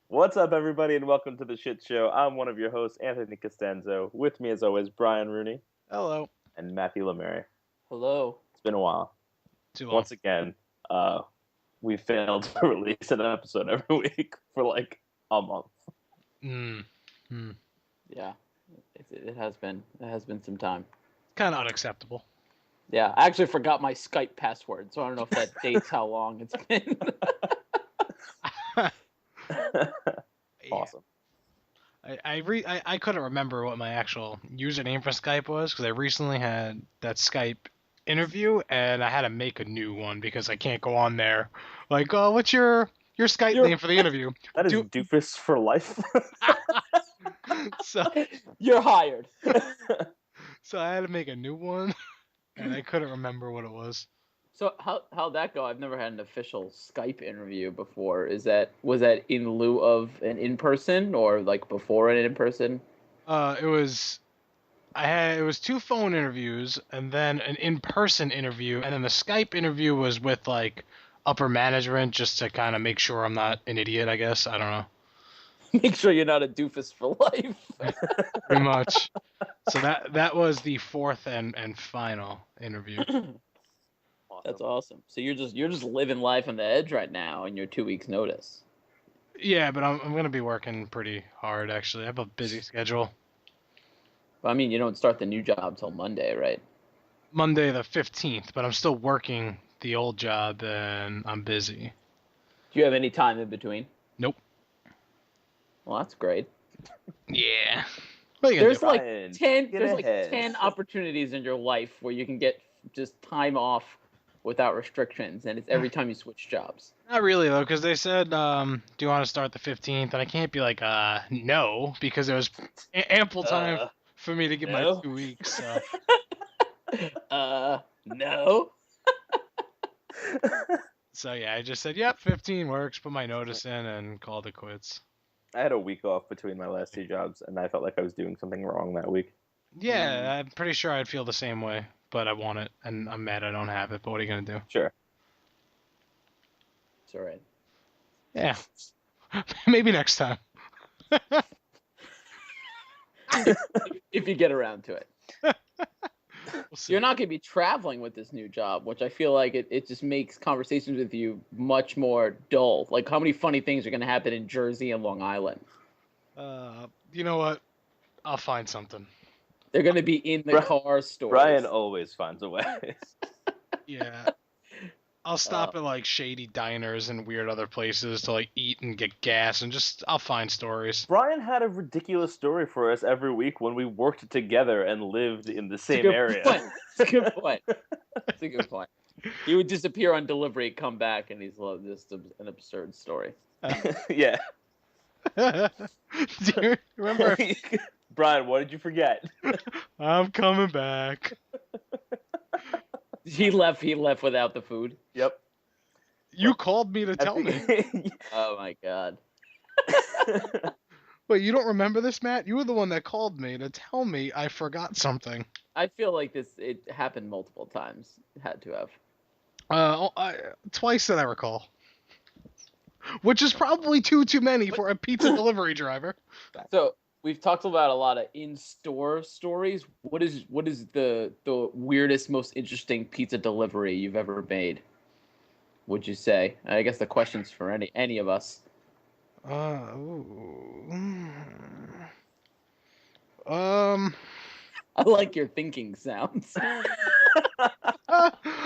What's up, everybody, and welcome to the Shit Show. I'm one of your hosts, Anthony Costanzo. With me, as always, Brian Rooney Hello. and Matthew Lemary. Hello. It's been a while. Too long. Once again, we failed to release an episode every week for like a month. Yeah, it has been. It has been some time. Kind of unacceptable. Yeah, I actually forgot my Skype password, so I don't know if that dates how long it's been. Awesome. I couldn't remember what my actual username for Skype was because I recently had that Skype interview and I had to make a new one because I can't go on there. Like, oh, what's your Skype name for the interview? That is doofus for life. So You're hired. so I had to make a new one, and I couldn't remember what it was. So how'd that go? I've never had an official Skype interview before. Was that in lieu of an in-person or like before an in-person? It was two phone interviews and then an in-person interview, and then the Skype interview was with like upper management just to kind of make sure I'm not an idiot, I guess. I don't know. Make sure you're not a doofus for life. Pretty much. So that was the fourth and final interview. That's awesome. So you're just living life on the edge right now in your 2 weeks notice. Yeah, but I'm gonna be working pretty hard actually. I have a busy schedule. I mean, you don't start the new job till Monday, right? Monday the 15th, but I'm still working the old job and I'm busy. Do you have any time in between? Nope. Well, that's great. Yeah. What are you gonna There's do? like Ryan, 10 get there's like ahead. 10 opportunities in your life where you can get just time off without restrictions, and it's every time you switch jobs. Not really though, because they said, do you want to start the 15th? And I can't be like, no, because there was ample time for me to get no. my 2 weeks. So. No. So yeah, I just said, yep, 15 works. Put my notice in and called it quits. I had a week off between my last two jobs, and I felt like I was doing something wrong that week. Yeah, I'm pretty sure I'd feel the same way, but I want it, and I'm mad I don't have it. But what are you gonna do? Sure. It's all right. Yeah, maybe next time. If you get around to it. We'll see. You're not going to be traveling with this new job, which I feel like it just makes conversations with you much more dull. Like, how many funny things are going to happen in Jersey and Long Island? You know what? I'll find something. They're going to be in the car stores. Brian always finds a way. Yeah. I'll stop at like shady diners and weird other places to like eat and get gas and I'll find stories. Brian had a ridiculous story for us every week when we worked together and lived in the same area. It's a good point. It's a good point. He would disappear on delivery, come back, and he's just an absurd story. Yeah. Do you remember? Brian, what did you forget? I'm coming back. He left without the food. Yep. You called me to tell me. Oh my god. Wait, you don't remember this, Matt? You were the one that called me to tell me I forgot something. I feel like it happened multiple times. It had to have. Twice that I recall. Which is probably too many for a pizza delivery driver. So we've talked about a lot of in-store stories. What is the weirdest, most interesting pizza delivery you've ever made? Would you say? I guess the question's for any of us. I like your thinking sounds.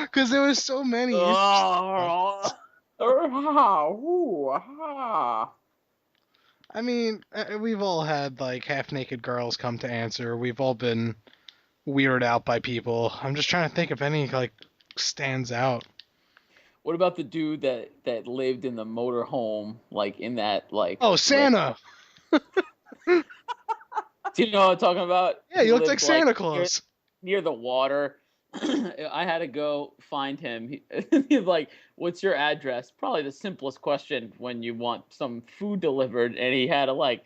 Because there was so many. I mean, we've all had like half-naked girls come to answer. We've all been weirded out by people. I'm just trying to think if any like stands out. What about the dude that lived in the motorhome, like in that like? Oh, Santa. Do you know what I'm talking about? Yeah, he looked like Santa Claus. Near the water. I had to go find him. He's like, "What's your address?" Probably the simplest question when you want some food delivered, and he had like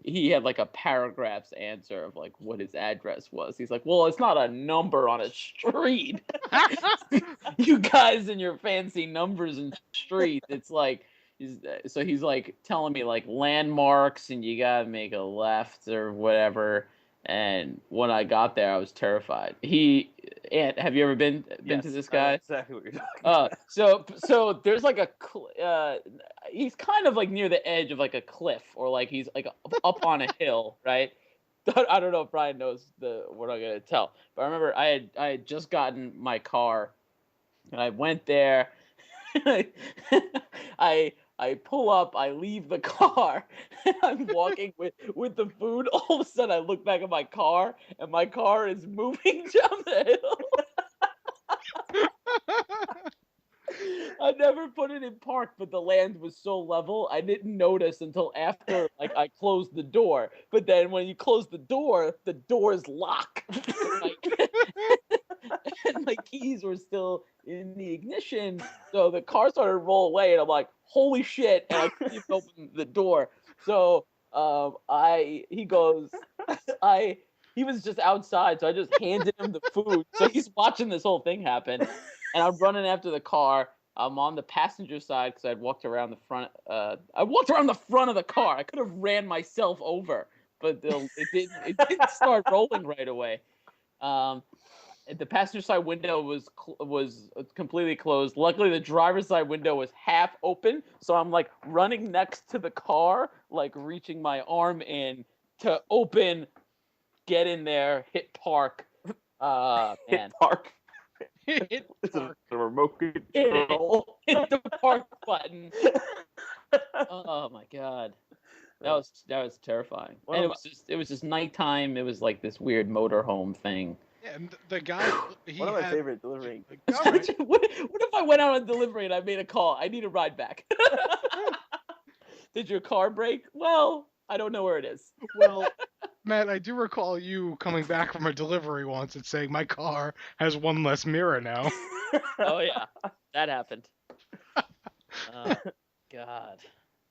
a paragraph's answer of like what his address was. He's like, "Well, it's not a number on a street." You guys and your fancy numbers and streets. It's like he's like telling me like landmarks and you gotta make a left or whatever. And when I got there, I was terrified. Have you ever been Yes, to this I know guy? exactly what you're talking about. So there's like he's kind of like near the edge of like a cliff, or like he's like up on a hill, right? I don't know if Brian knows what I'm gonna tell, but I remember I had just gotten my car, and I went there. I I pull up, I leave the car, and I'm walking with the food. All of a sudden, I look back at my car, and my car is moving down the hill. I never put it in park, but the land was so level, I didn't notice until after like I closed the door. But then when you close the doors lock. And my keys were still in the ignition, so the car started to roll away, and I'm like, "Holy shit!" And I couldn't even open the door. So he goes, he was just outside, so I just handed him the food. So he's watching this whole thing happen, and I'm running after the car. I'm on the passenger side because I'd walked around the front. I walked around the front of the car. I could have ran myself over, but it didn't. It didn't start rolling right away. The passenger side window was completely closed. Luckily, the driver's side window was half open, so I'm like running next to the car, like reaching my arm in to open, get in there, hit park. Man. Hit park. Hit It's park. a remote control. Hit the park button. Oh my god. That was terrifying. And it was just nighttime. It was like this weird motorhome thing. Yeah, and the guy. One of my favorite delivery. All right. What if I went out on delivery and I made a call? I need a ride back. Did your car break? Well, I don't know where it is. Well, Matt, I do recall you coming back from a delivery once and saying my car has one less mirror now. Oh yeah, that happened. God,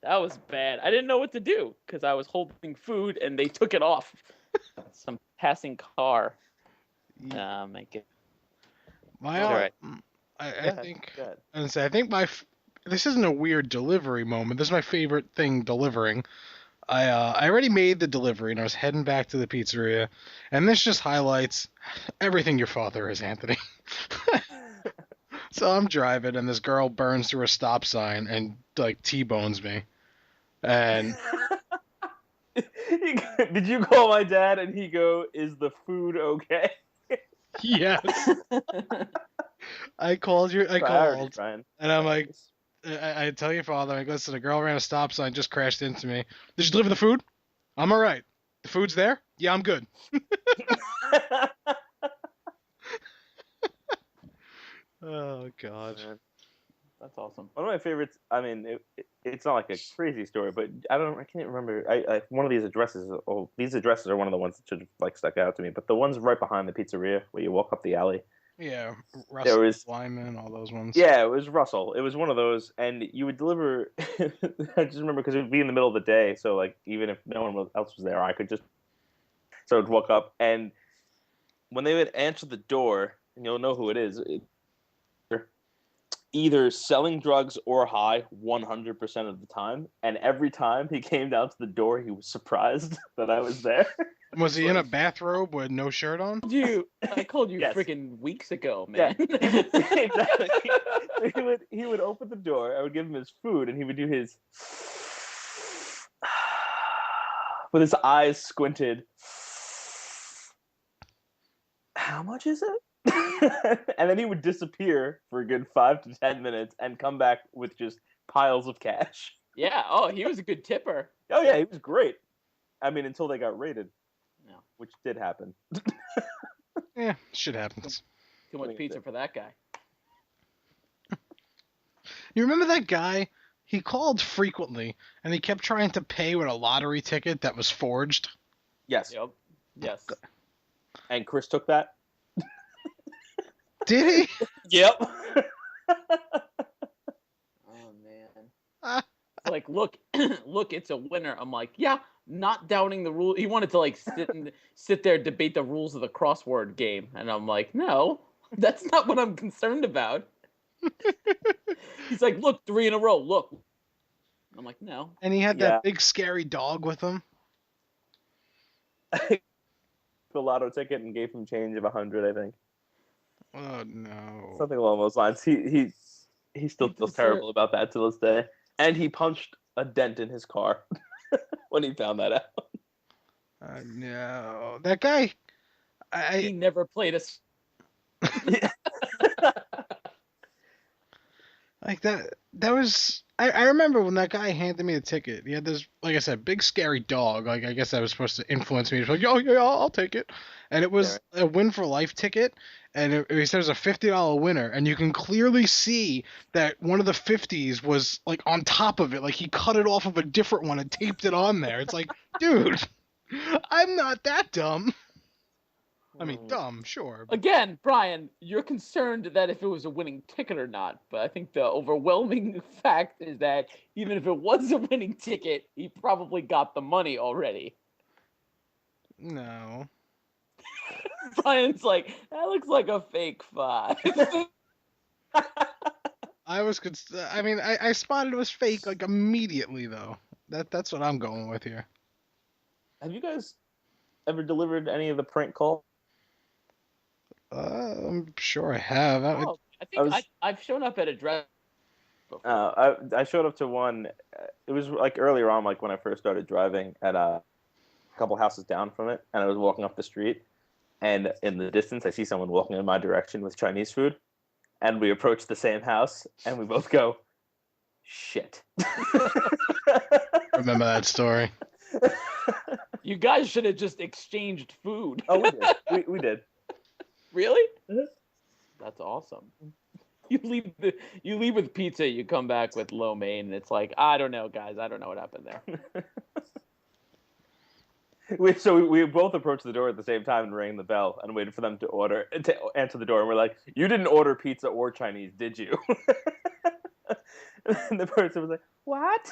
that was bad. I didn't know what to do because I was holding food and they took it off some passing car. My God. My, Right. I think. I think this isn't a weird delivery moment. This is my favorite thing delivering. I already made the delivery and I was heading back to the pizzeria, and this just highlights everything your father is, Anthony. So I'm driving and this girl burns through a stop sign and like T-bones me. And did you call my dad and he go, "Is the food okay?" yes. I called, Brian. and I'm like, I tell your father, I go, listen, the girl ran a stop sign, just crashed into me. Did you deliver the food? I'm all right. The food's there? Yeah, I'm good. Oh, God. Man, that's awesome. One of my favorites, I mean, it's not like a crazy story, but I can't remember. One of these addresses, these addresses are one of the ones that should have like stuck out to me, but the ones right behind the pizzeria where you walk up the alley. Yeah, Russell, Lyman, all those ones. Yeah, it was Russell. It was one of those, and you would deliver. I just remember because it would be in the middle of the day, so like even if no one else was there, I could just. So I'd walk up, and when they would answer the door, and you'll know who it is. Either selling drugs or high 100% of the time, and every time he came down to the door, he was surprised that I was there. Was he in a bathrobe with no shirt on? I called you Yes. freaking weeks ago, man. Yeah, exactly. He would open the door. I would give him his food, and he would do his with his eyes squinted. How much is it? And then he would disappear for a good 5 to 10 minutes and come back with just piles of cash. Yeah. Oh, he was a good tipper. Oh yeah, he was great. I mean, until they got raided. No. Which did happen. Yeah, shit happens. Too much pizza for that guy. You remember that guy? He called frequently, and he kept trying to pay with a lottery ticket that was forged. Yes. Yep. Yes. And Chris took that. Did he? Yep. Oh man. It's like, look, it's a winner. I'm like, yeah, not doubting the rule. He wanted to like sit there debate the rules of the crossword game, and I'm like, no, that's not what I'm concerned about. He's like, look, 3 in a row. Look, I'm like, no. And he had Yeah. that big scary dog with him. The lotto ticket and gave him change of 100, I think. Oh no. Something along those lines. He still feels terrible about that to this day. And he punched a dent in his car when he found that out. No. That guy. He never played a. Like that was I remember when that guy handed me the ticket. He had this, like I said, big scary dog. Like I guess that was supposed to influence me. He's like, oh yeah, I'll take it. And it was a win for life ticket, and he said it was a $50 winner, and you can clearly see that one of the 50s was like on top of it. Like he cut it off of a different one and taped it on there. It's like, dude, I'm not that dumb. I mean, dumb, sure. But... Again, Brian, you're concerned that if it was a winning ticket or not, but I think the overwhelming fact is that even if it was a winning ticket, he probably got the money already. No. Brian's like, that looks like a fake 5. I mean, I spotted it was fake like immediately though. That's what I'm going with here. Have you guys ever delivered any of the prank calls? I'm sure I have. I think I've shown up at a dress before. I showed up to one. It was like earlier on, like when I first started driving at a couple houses down from it, and I was walking up the street, and in the distance I see someone walking in my direction with Chinese food, and we approach the same house, and we both go, "Shit." Remember that story? You guys should have just exchanged food. Oh, we did. We did. Really? Mm-hmm. That's awesome. You leave with pizza, you come back with lo mein, and it's like, I don't know, guys. I don't know what happened there. So we both approached the door at the same time and rang the bell and waited for them to answer the door. And we're like, "You didn't order pizza or Chinese, did you?" And the person was like, "What?"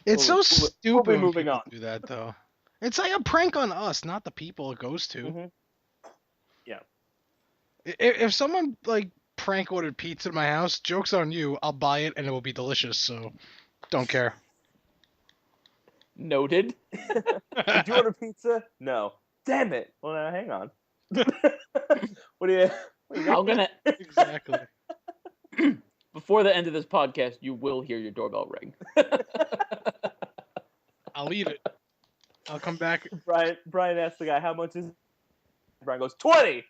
It's so stupid we'll be when moving people on. do that though. It's like a prank on us, not the people it goes to. Mm-hmm. Yeah. If someone like prank ordered pizza to my house, joke's on you. I'll buy it and it will be delicious. So, don't care. Noted. Did you order pizza? No. Damn it. Well, now hang on. What do you? I'm gonna Exactly. Before the end of this podcast, you will hear your doorbell ring. I'll eat it. I'll come back. Brian asked the guy, "How much is it?" Brian goes, 20.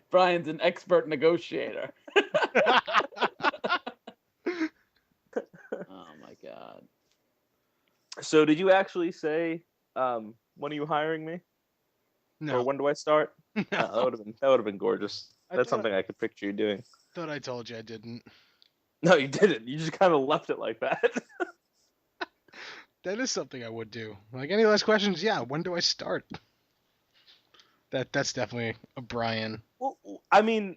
Brian's an expert negotiator. Oh my god. So did you actually say, when are you hiring me? No. Or when do I start? No. That would have been gorgeous. That's something I could picture you doing. Thought I told you I didn't. No, you didn't. You just kind of left it like that. That is something I would do. Like, any last questions? Yeah, when do I start? That's definitely a Brian. Well, I mean,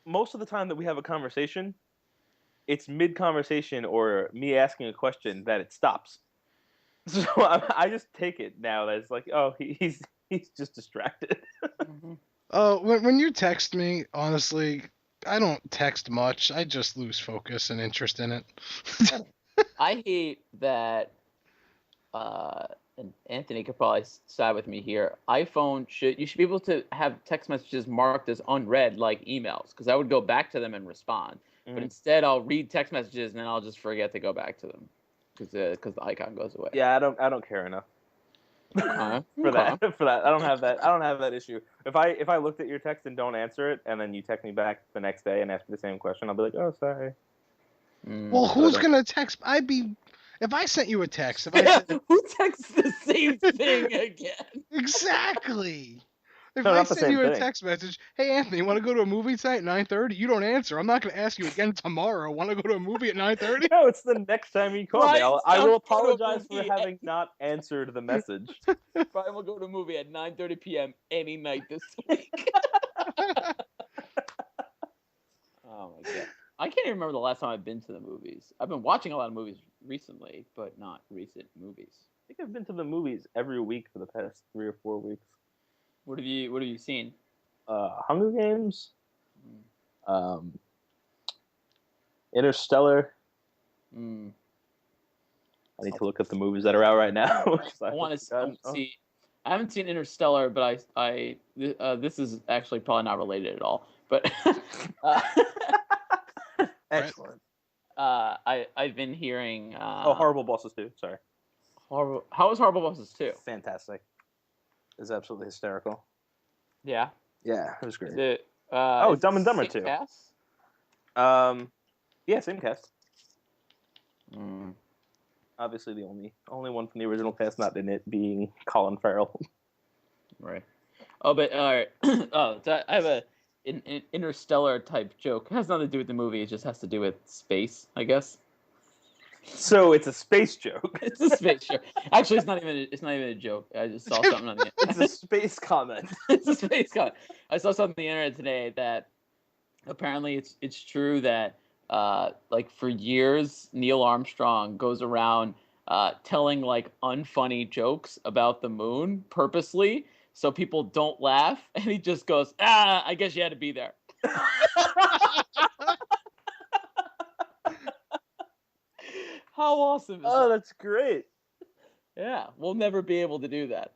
most of the time that we have a conversation, it's mid-conversation or me asking a question that it stops. So I just take it now that it's like, oh, he's just distracted. When you text me, honestly, I don't text much. I just lose focus and interest in it. I hate that, and Anthony could probably side with me here. You should be able to have text messages marked as unread like emails, because I would go back to them and respond. But instead, I'll read text messages and then I'll just forget to go back to them because the icon goes away. Yeah, I don't care enough Okay. for that. I don't have that issue. If I looked at your text and don't answer it, and then you text me back the next day and ask me the same question, I'll be like, oh, sorry. Well, who's gonna text? If I sent you a text. Who texts the same thing again? Exactly. If No, I not the send same you a thing. text message, hey Anthony, you want to go to a movie tonight at 9:30? You don't answer. I'm not gonna ask you again tomorrow. Want to go to a movie at 9:30? No, it's the next time you call me. I will apologize for movie having not answered the message. Brian will go to a movie at 9:30 p.m. any night this week. Oh my god. I can't even remember the last time I've been to the movies. I've been watching a lot of movies recently, but not recent movies. I think I've been to the movies every week for the past 3 or 4 weeks. What have you seen? Hunger Games. Interstellar. Mm. I need to look at the movies that are out right now. 'cause I want to forgot. see. I haven't seen Interstellar, but this is actually probably not related at all. But uh, Excellent. I've been hearing. Horrible Bosses too. Sorry. Horrible. How was Horrible Bosses 2? Fantastic. It's absolutely hysterical. Yeah. Yeah, it was great. Is it? Is Dumb it and Dumber same 2. Cast? Yeah, same cast. Mm. Obviously, the only one from the original cast not in it being Colin Farrell. Right. Oh, but all right. So I have an interstellar type joke. It has nothing to do with the movie. It just has to do with space, I guess. So it's a space joke. It's a space joke. Actually, it's not even a joke. I just saw something on the It's a space comment. It's a space comment. I saw something on the internet today that apparently it's true that like for years Neil Armstrong goes around telling like unfunny jokes about the moon purposely so people don't laugh, and he just goes, I guess you had to be there. How awesome is that? That's great. Yeah, we'll never be able to do that.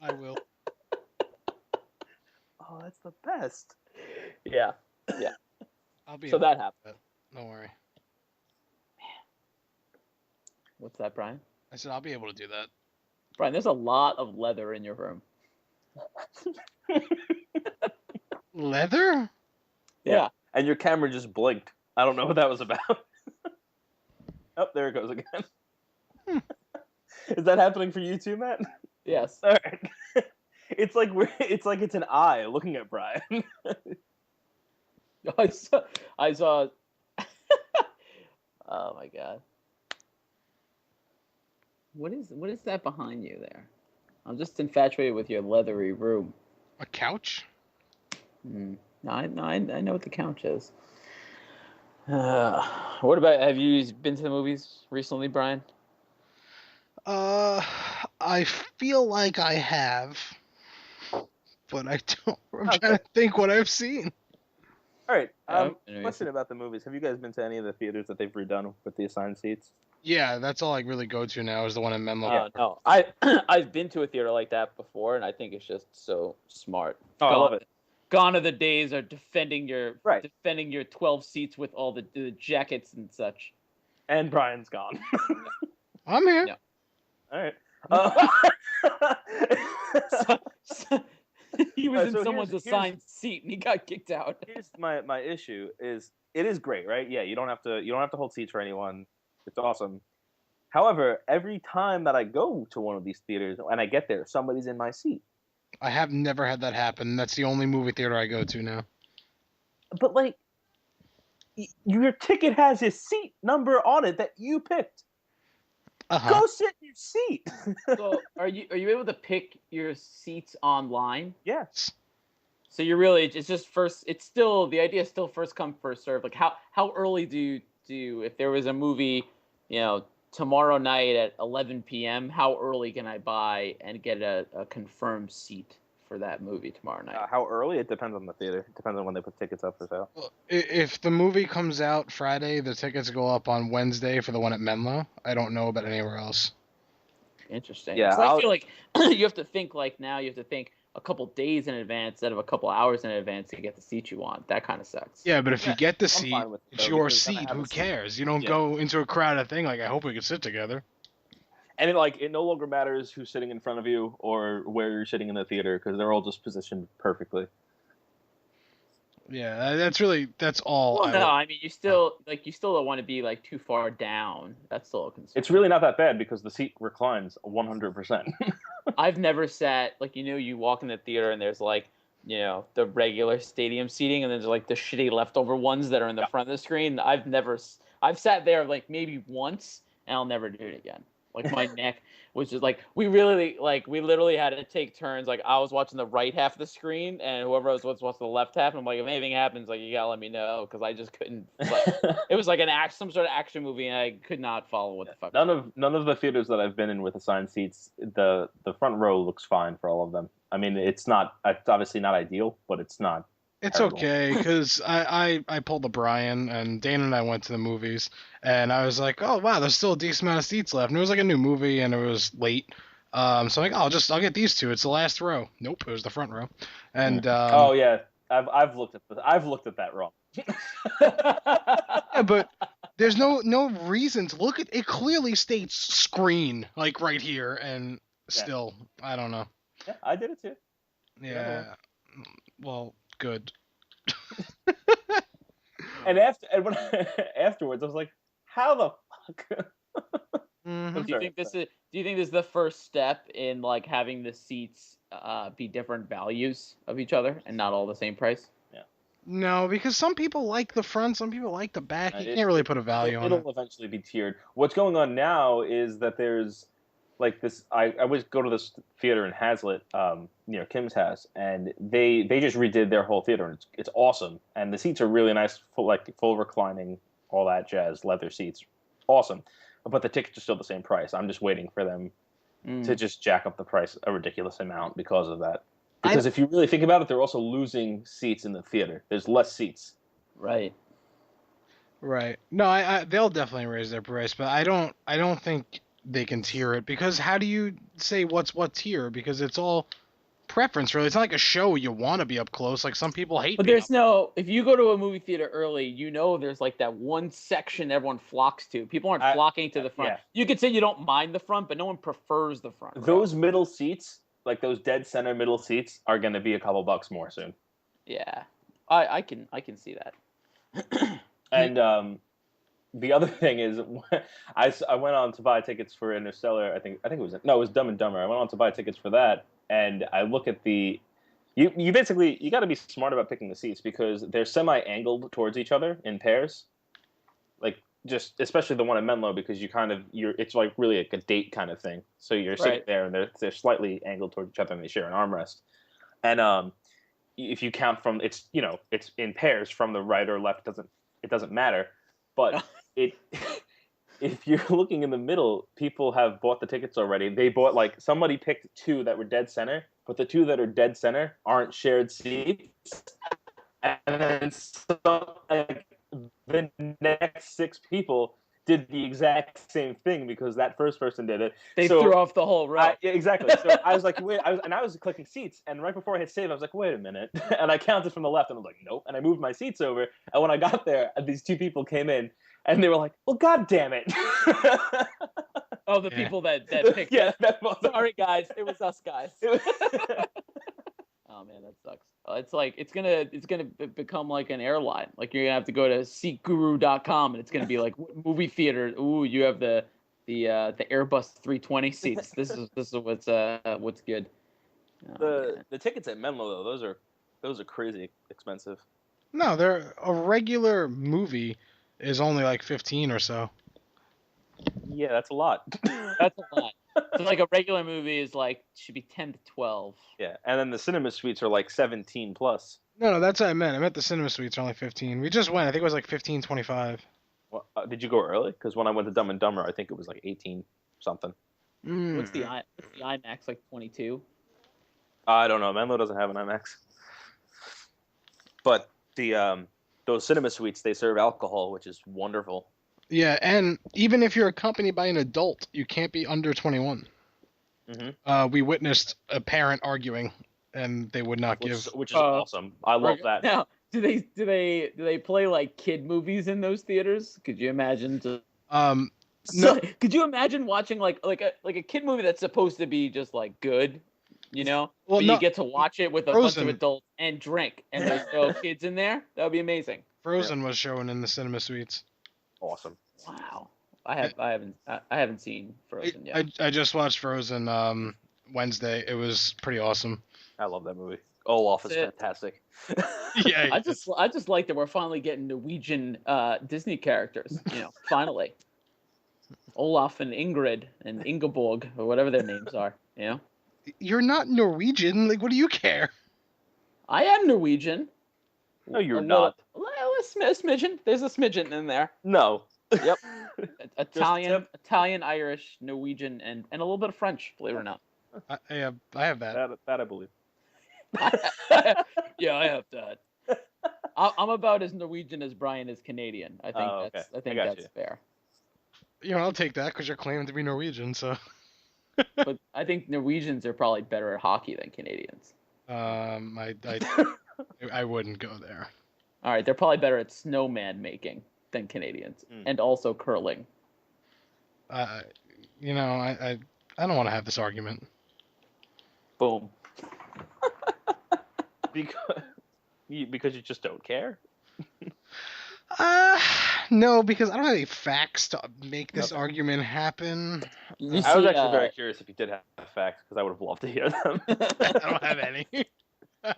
I will. Oh, that's the best. Yeah. I'll be. So that happened. Don't worry. What's that, Brian? I said I'll be able to do that. Brian, there's a lot of leather in your room. Leather? Yeah. And your camera just blinked. I don't know what that was about. Oh, there it goes again. Is that happening for you too, Matt? Yes. All right. It's like it's an eye looking at Brian. I saw. Oh my god. What is that behind you there? I'm just infatuated with your leathery room. A couch? No, I know what the couch is. What about? Have you been to the movies recently, Brian? I feel like I have, but I don't. I'm trying to think what I've seen. All right. Yeah, Question about the movies. Have you guys been to any of the theaters that they've redone with the assigned seats? Yeah, that's all I really go to now is the one in Menlo. No, I've been to a theater like that before, and I think it's just so smart. Oh, I love it. Gone are the days of defending your Right. 12 seats with all the jackets and such. And Brian's gone. I'm here. No. All right. He was So in someone's here's- assigned seat and he got kicked out. Here's my issue is it is great, right? Yeah, you don't have to hold seats for anyone. It's awesome. However, every time that I go to one of these theaters and I get there, somebody's in my seat. I have never had that happen. That's the only movie theater I go to now. But like, your ticket has his seat number on it that you picked. Uh-huh. Go sit in your seat. So are you able to pick your seats online? Yes. So you're really it's just first. It's still the idea is still first come first serve. Like how early do you if there was a movie, tomorrow night at 11 p.m. How early can I buy and get a confirmed seat for that movie tomorrow night? How early? It depends on the theater. It depends on when they put tickets up for sale. Well, if the movie comes out Friday, the tickets go up on Wednesday for the one at Menlo. I don't know about anywhere else. Interesting. Yeah, So I feel like you have to think like now. You have to think a couple days in advance instead of a couple hours in advance to get the seat you want. That kind of sucks. Yeah, but if you get the seat, fine with it, it's though, your because then I seat. have Who a seat. cares? You don't Yeah. go into a crowded thing like, I hope we can sit together. And it no longer matters who's sitting in front of you or where you're sitting in the theater because they're all just positioned perfectly. Yeah, that's all. Well, no, I mean you still don't want to be like too far down. That's still a concern. It's really not that bad because the seat reclines 100%. I've never sat like you walk in the theater and there's like the regular stadium seating and there's like the shitty leftover ones that are in the front of the screen. I've sat there like maybe once and I'll never do it again. Like my neck was just like we literally had to take turns. Like I was watching the right half of the screen and whoever was watching the left half. And I'm like, if anything happens, like you gotta let me know because I just couldn't. It was like some sort of action movie and I could not follow what the fuck. None of the theaters that I've been in with assigned seats, the front row looks fine for all of them. I mean, it's obviously not ideal, but it's not It's terrible. okay, because I pulled the Brian, and Dana and I went to the movies, and I was like, oh, wow, there's still a decent amount of seats left. And it was like a new movie, and it was late. So I'm like, I'll get these two. It's the last row. Nope, it was the front row. And, Oh yeah, I've looked at that wrong. yeah, but there's no reason to look at it. Clearly states screen, like right here, and Yeah. still, I don't know. Yeah, I did it too. Yeah, well, good. And afterwards, I was like, how the fuck? Mhm. Do you think this is the first step in like having the seats be different values of each other and not all the same price? No, because some people like the front, some people like the back. You It, can't really it, put a value on it. it'll eventually be tiered. What's going on now is that there's like this. I always go to this theater in Hazlitt, near Kim's house, and they just redid their whole theater, and it's awesome. And the seats are really nice, full reclining, all that jazz, leather seats, awesome. But the tickets are still the same price. I'm just waiting for them to just jack up the price a ridiculous amount because of that. Because if you really think about it, they're also losing seats in the theater. There's less seats. Right. Right. No, I they'll definitely raise their price, but I don't think they can tier it, because how do you say what's what tier? Because it's all preference, really. It's not like a show you want to be up close. Like some people hate But being there's no, if you go to a movie theater early, you know there's like that one section everyone flocks to. People aren't flocking to the front. Yeah. You could say you don't mind the front, but no one prefers the front row. Those middle seats, like those dead center middle seats, are going to be a couple bucks more soon. Yeah. I can see that. And the other thing is, I went on to buy tickets for Interstellar. I think it was Dumb and Dumber. I went on to buy tickets for that, and I look at the. You basically you got to be smart about picking the seats because they're semi-angled towards each other in pairs, like just especially the one in Menlo because it's like really like a date kind of thing. So you're sitting Right. there and they're slightly angled towards each other and they share an armrest. And if you count from it's in pairs from the right or left doesn't matter, but it if you're looking in the middle, people have bought the tickets already. They bought like somebody picked two that were dead center, but the two that are dead center aren't shared seats. And then like, the next six people did the exact same thing because that first person did it. They threw off the whole row. Exactly. So I was like, wait, I was clicking seats, and right before I hit save, I was like, wait a minute, and I counted from the left, and I was like, nope, and I moved my seats over, and when I got there, these two people came in, and they were like, well, god damn it. Oh, the people that picked Yeah, sorry guys, it was us guys. Oh man, that sucks. It's like it's gonna become like an airline. Like you're gonna have to go to seatguru.com and it's gonna be like movie theater. Ooh, you have the Airbus 320 seats. This is what's good. Oh, the tickets at Menlo though, those are crazy expensive. No, a regular movie is only like 15 or so. Yeah, that's a lot. That's a lot. So like a regular movie is like should be 10 to 12. Yeah, and then the cinema suites are like 17 plus. No, that's what I meant. I meant the cinema suites are only 15. We just went. I think it was like 15.25. Well, did you go early? Because when I went to Dumb and Dumber, I think it was like 18 something. What's the IMAX, like 22? I don't know. Menlo doesn't have an IMAX. But those cinema suites, they serve alcohol, which is wonderful. Yeah, and even if you're accompanied by an adult, you can't be under 21. Mm-hmm. We witnessed a parent arguing, and they would not give. Which is awesome. I love that. Now, do they play like kid movies in those theaters? Could you imagine? No. Could you imagine watching like a kid movie that's supposed to be just like good, you know? Well, but no, you get to watch it with a Frozen. bunch of adults and drink, and there's no kids in there. That would be amazing. Frozen was shown in the cinema suites. Awesome. Wow. I haven't seen Frozen yet. I just watched Frozen Wednesday. It was pretty awesome. I love that movie. Olaf is fantastic. Yeah. I just like that we're finally getting Norwegian Disney characters. You know, finally. Olaf and Ingrid and Ingeborg or whatever their names are. You know. You're not Norwegian. Like, what do you care? I am Norwegian. No, you're not. A smidgen. There's a smidgen in there. No. Yep. Italian, Irish, Norwegian, and a little bit of French. Believe it or not. I have that. That I believe. Yeah, I have that. I'm about as Norwegian as Brian is Canadian. I think Oh, okay. I I think got that's you. fair. I'll take that because you're claiming to be Norwegian. So, But I think Norwegians are probably better at hockey than Canadians. I wouldn't go there. All right, they're probably better at snowman making than Canadians, and also curling. I don't want to have this argument. Boom. Because you just don't care. No, because I don't have any facts to make this argument happen. You I was see, actually very curious if you did have facts because I would have loved to hear them. I don't have any.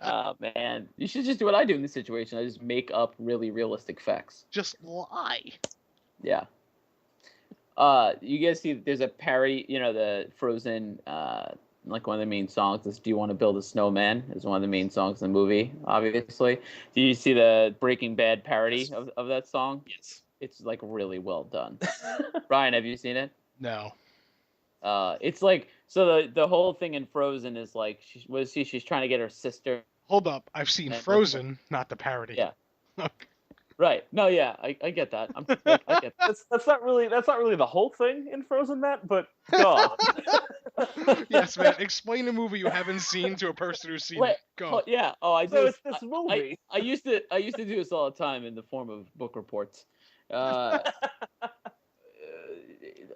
Oh man, you should just do what I do in this situation. I just make up really realistic facts. Just lie. Yeah. You guys see there's a parody, the Frozen, like one of the main songs is "Do You Want to Build a Snowman?" is one of the main songs in the movie, obviously. Do you see the Breaking Bad parody of that song? Yes. It's like really well done. Brian, have you seen it? No. It's like, so the whole thing in Frozen is like, she's trying to get her sister. Hold up. I've seen Frozen, not the parody. Yeah. Right. No, yeah, I get that. I get that. That's not really the whole thing in Frozen, Matt. But God. Yes, man. Explain a movie you haven't seen to a person who's seen it. Go. Yeah. Oh, I do. So it's this movie. I used to do this all the time in the form of book reports.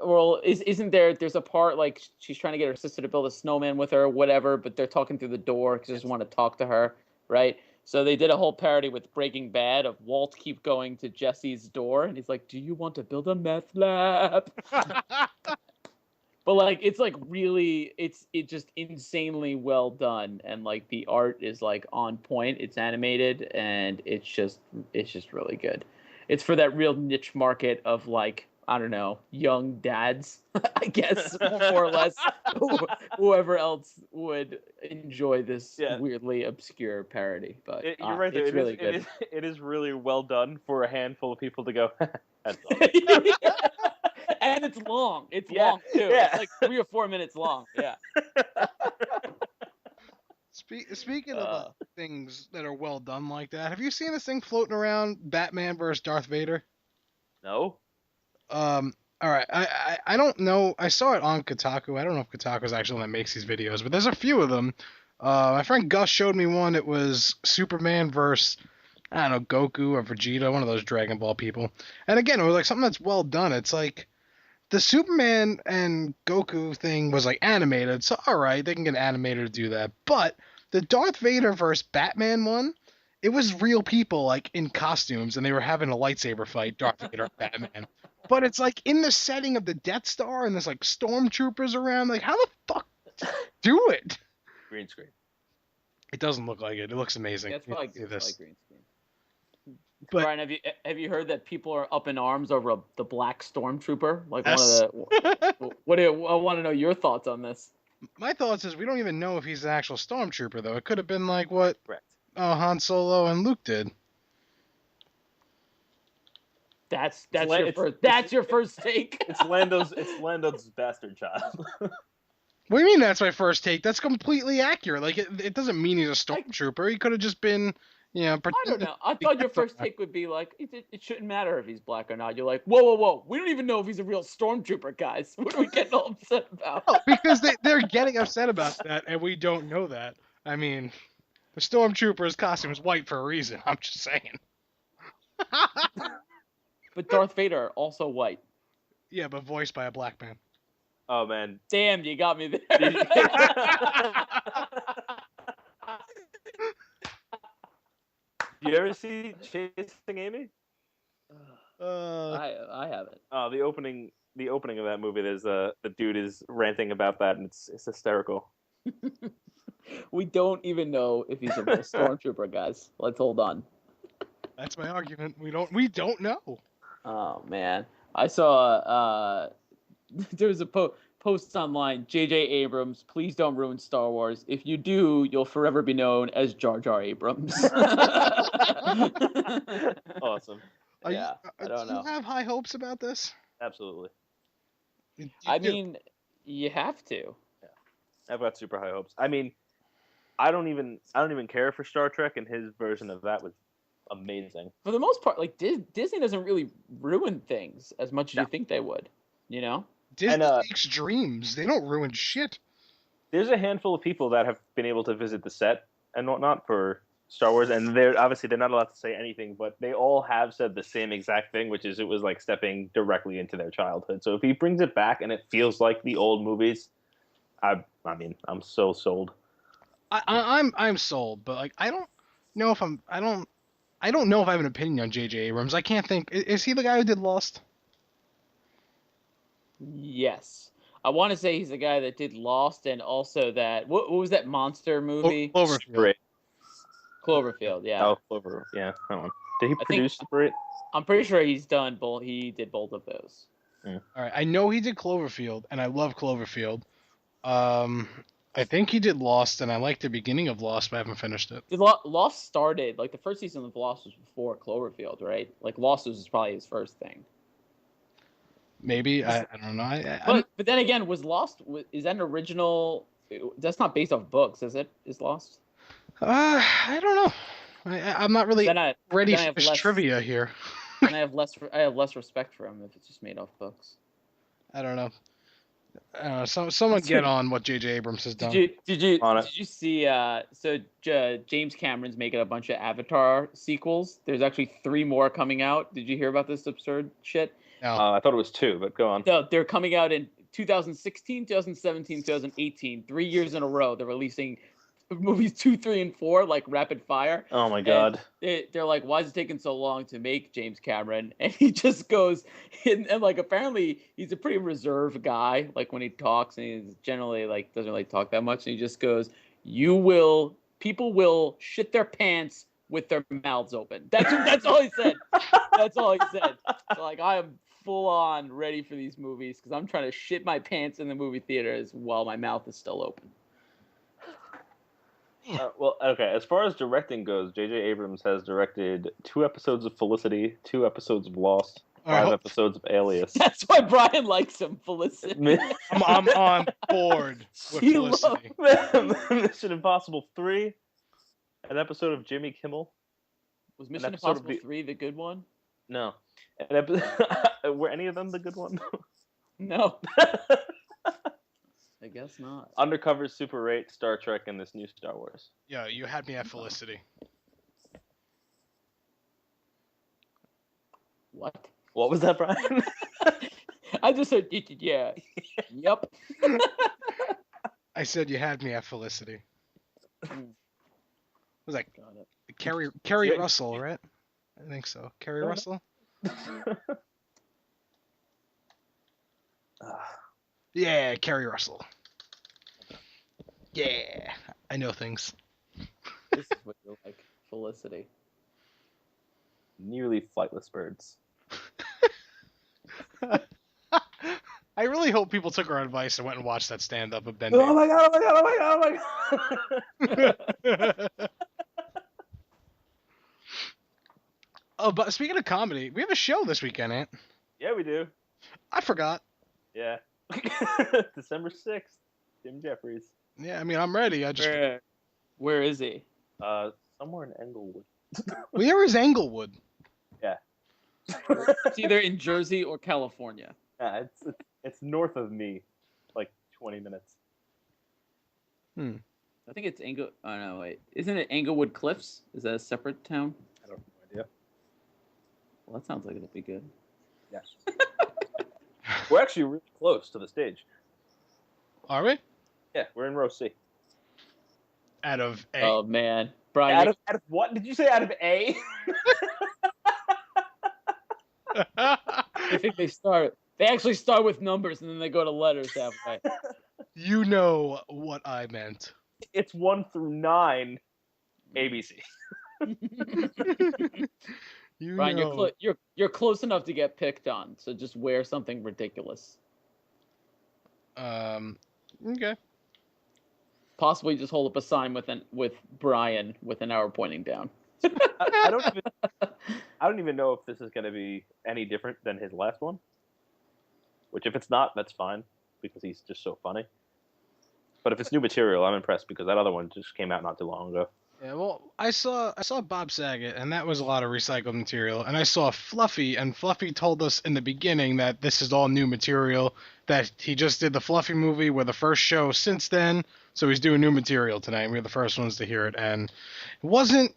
Well, isn't there's a part like she's trying to get her sister to build a snowman with her or whatever, but they're talking through the door because they just want to talk to her, right? So they did a whole parody with Breaking Bad of Walt keep going to Jesse's door, and he's like, "Do you want to build a meth lab?" But like, it's like really, it's just insanely well done, and like the art is like on point. It's animated, and it's just really good. It's for that real niche market of like, I don't know, young dads, I guess, more or less, whoever else would enjoy this weirdly obscure parody. But you're right. It's really good. It is really well done for a handful of people to go. That's And it's long. It's long too. Yeah. It's like 3 or 4 minutes long. Yeah. Speaking of things that are well done like that, have you seen this thing floating around, Batman versus Darth Vader? No. All right. I don't know. I saw it on Kotaku. I don't know if Kotaku is actually one that makes these videos, but there's a few of them. My friend Gus showed me one. It was Superman versus, I don't know, Goku or Vegeta, one of those Dragon Ball people. And again, it was like something that's well done. It's like the Superman and Goku thing was like animated, so all right, they can get an animator to do that. But the Darth Vader versus Batman one, it was real people like in costumes, and they were having a lightsaber fight, Darth Vader and Batman. But it's like in the setting of the Death Star, and there's like stormtroopers around. Like, how the fuck do it? Green screen. It doesn't look like it. It looks amazing. That's probably See this. green screen. But Brian, have you heard that people are up in arms over the black stormtrooper? Like Yes. one of the. What do you, I want to know your thoughts on this. my thoughts is we don't even know if he's an actual stormtrooper, though. It could have been like what Correct. Han Solo and Luke did. That's La- your it's- first. That's your first take. It's Lando's bastard child. What do you mean that's my first take? That's completely accurate. Like, it doesn't mean he's a stormtrooper. He could have just been, I don't know. I thought your first take would be like, it shouldn't matter if he's black or not. You're like, whoa. We don't even know if he's a real stormtrooper, guys. What are we getting all upset about? No, because they're getting upset about that, and we don't know that. I mean, the stormtrooper's costume is white for a reason. I'm just saying. But Darth Vader also white. Yeah, but voiced by a black man. Oh man. Damn, you got me there. Do you ever see Chasing Amy? I haven't. The opening of that movie. There's the dude is ranting about that, and it's hysterical. We don't even know if he's a real stormtrooper, guys. Let's hold on. That's my argument. We don't know. Oh man, I saw there was a post online. J.J. Abrams, please don't ruin Star Wars. If you do, you'll forever be known as Jar Jar Abrams. Awesome. Yeah, I don't know. Do you have high hopes about this? Absolutely. I mean, you have to. I've got super high hopes. I mean, I don't even care for Star Trek, and his version of that was amazing. For the most part, like Disney doesn't really ruin things as much as No. you think they would. You know? Disney And, makes dreams. They don't ruin shit. There's a handful of people that have been able to visit the set and whatnot for Star Wars, and they're not allowed to say anything, but they all have said the same exact thing, which is it was like stepping directly into their childhood. So if he brings it back and it feels like the old movies, I mean, I'm so sold. I'm sold, but like I don't know if I don't know if I have an opinion on J.J. Abrams. I can't think. Is he the guy who did Lost? Yes. I want to say he's the guy that did Lost and also that what was that monster movie? Cloverfield. Cloverfield, yeah. Oh, Clover. Yeah, that one. Did he I produce Super 8? I'm pretty sure he's done both. He did both of those. All right, I know he did Cloverfield, and I love Cloverfield. I think he did Lost, and I like the beginning of Lost, but I haven't finished it. Lost started like the first season of Lost was before Cloverfield, right? Like Lost was probably his first thing. Maybe I don't know. But then again, was Lost is that an original? That's not based off books, is it? Is Lost? I don't know. I'm not really ready for this trivia here. And I have less respect for him if it's just made off books. I don't know. Someone get on what J.J. Abrams has done. Did you see? James Cameron's making a bunch of Avatar sequels. There's actually 3 more coming out. Did you hear about this absurd shit? No. I thought it was 2, but go on. No, they're coming out in 2016, 2017, 2018. 3 years in a row. They're releasing movies 2, 3, and 4 like rapid fire. Oh my god! They're like, why is it taking so long to make James Cameron? And he just goes, and like apparently he's a pretty reserved guy. Like when he talks, and he's generally like doesn't really talk that much. And he just goes, people will shit their pants with their mouths open. That's all he said. That's all he said. So like I am full on ready for these movies because I'm trying to shit my pants in the movie theaters while my mouth is still open. Well, okay. As far as directing goes, J.J. Abrams has directed 2 episodes of Felicity, 2 episodes of Lost, 5 episodes of Alias. That's why Brian likes him, Felicity. I'm on board with Felicity. Mission Impossible 3, an episode of Jimmy Kimmel. Was Mission Impossible 3 the good one? No. Were any of them the good one? No. I guess not. Undercover, Super 8, Star Trek, and this new Star Wars. Yeah, you had me at Felicity. What? What was that, Brian? I just said, yeah. Yep. I said you had me at Felicity. It was like Kerry Russell, right? I think so. Kerry Russell? Yeah, Kerry Russell. Yeah, I know things. This is what you like, Felicity. Nearly flightless birds. I really hope people took our advice and went and watched that stand-up of Ben. Oh my god! Oh my god! Oh my god! Oh my god! Oh, but speaking of comedy, we have a show this weekend, Ant. Yeah, we do. I forgot. Yeah. December 6th. Jim Jeffries. Yeah, I mean, I'm ready. Where is he? Somewhere in Englewood. Where is Englewood? Yeah. It's either in Jersey or California. Yeah, it's north of me, like 20 minutes. I think it's Oh no, wait. Isn't it Englewood Cliffs? Is that a separate town? I don't have no idea. Well, that sounds like it'll be good. Yes. We're actually really close to the stage. Are we? Yeah, we're in row C. Out of A. Oh man, Brian. Out of what? Did you say out of A? I think they actually start with numbers and then they go to letters halfway. You know what I meant. It's 1 through 9. ABC. Brian, you're close enough to get picked on, so just wear something ridiculous. Okay. Possibly just hold up a sign with Brian with an arrow pointing down. I don't even know if this is going to be any different than his last one. Which, if it's not, that's fine because he's just so funny. But if it's new material, I'm impressed because that other one just came out not too long ago. Yeah, well, I saw Bob Saget, and that was a lot of recycled material. And I saw Fluffy, and Fluffy told us in the beginning that this is all new material. That he just did the Fluffy movie. We're the first show since then, so he's doing new material tonight. We're the first ones to hear it, and it wasn't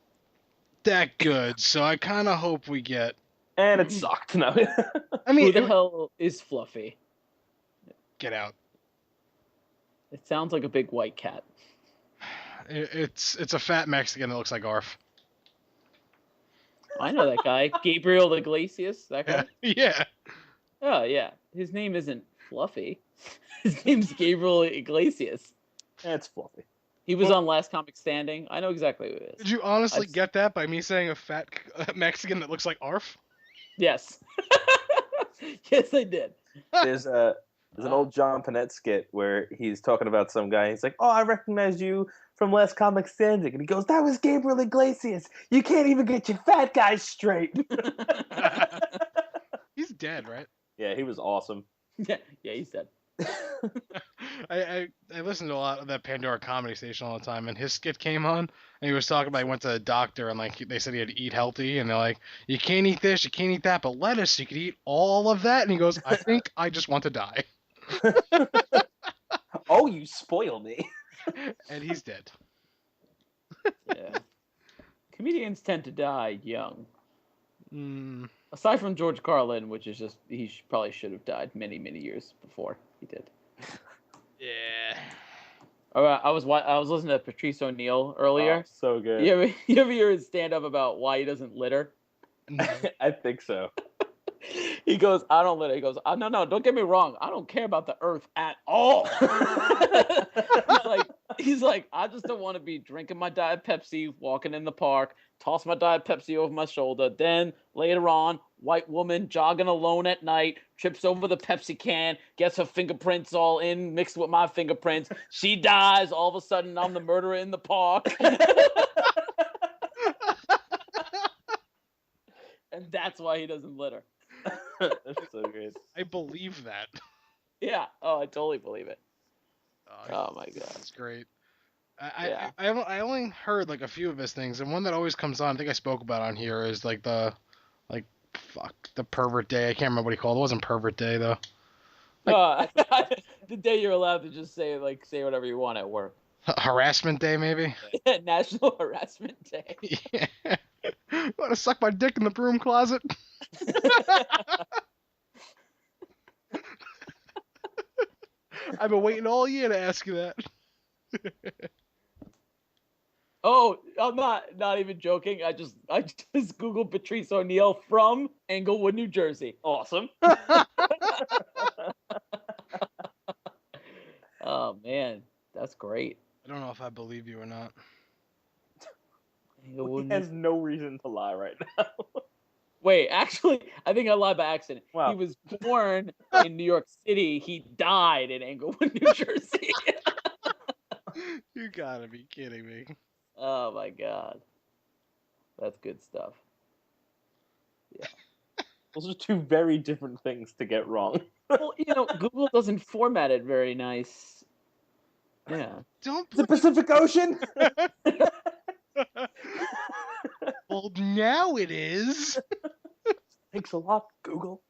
that good. So I kind of hope we get. And it sucked. No. I mean, Who the hell is Fluffy? get out. It sounds like a big white cat. It's a fat Mexican that looks like Arf. I know that guy, Gabriel Iglesias. That Yeah, guy. yeah. Oh yeah, his name isn't Fluffy. His name's Gabriel Iglesias. It's fluffy. He was Well- on Last Comic Standing. I know exactly who it is. Did you honestly I've- get that by me saying a fat Mexican that looks like Arf? Yes. Yes, I did. There's an old John Panette skit where he's talking about some guy. He's like, "Oh, I recognize you from Last Comic Standing," and he goes, "That was Gabriel Iglesias. You can't even get your fat guys straight." He's dead, right? Yeah, he was awesome. yeah, he's dead. I listen to a lot of that Pandora Comedy Station all the time, and his skit came on, and he was talking about he went to the doctor, and like they said he had to eat healthy, and they're like, you can't eat this, you can't eat that, but lettuce, you could eat all of that, and he goes, I think I just want to die, Oh, you spoil me. and he's dead. Yeah. Comedians tend to die young. Mm, Aside from George Carlin, which is just probably should have died many years before he did. yeah. I was listening to Patrice O'Neill earlier. Oh, so good. You ever hear his stand up about why he doesn't litter? No. I think so. He goes, I don't litter. He goes, no, don't get me wrong. I don't care about the earth at all. he's like, I just don't want to be drinking my Diet Pepsi, walking in the park, toss my Diet Pepsi over my shoulder. Then later on, white woman jogging alone at night, trips over the Pepsi can, gets her fingerprints all in, mixed with my fingerprints. She dies. All of a sudden, I'm the murderer in the park. And that's why he doesn't litter. That's so good. I believe that. Yeah. Oh, I totally believe it. Oh, Oh my god. that's great. Yeah. I only heard like a few of his things, and one that always comes on, I think I spoke about on here, is like the pervert day. I can't remember what he called it. It wasn't pervert day though. The day you're allowed to just say whatever you want at work. Harassment day maybe. National Harassment Day. Yeah. Want to suck my dick in the broom closet? I've been waiting all year to ask you that. Oh, I'm not even joking. I just Googled Patrice O'Neill from Englewood, New Jersey. Awesome. Oh man, that's great. I don't know if I believe you or not. Englewood, He New- has no reason to lie right now. Wait, actually, I think I lied by accident. Wow. He was born in New York City. He died in Englewood, New Jersey. You gotta be kidding me. Oh my god, that's good stuff. Those are two very different things to get wrong. Well, Google doesn't format it very nice. Yeah. Don't The put Pacific Ocean. well, now it is. Thanks a lot, Google.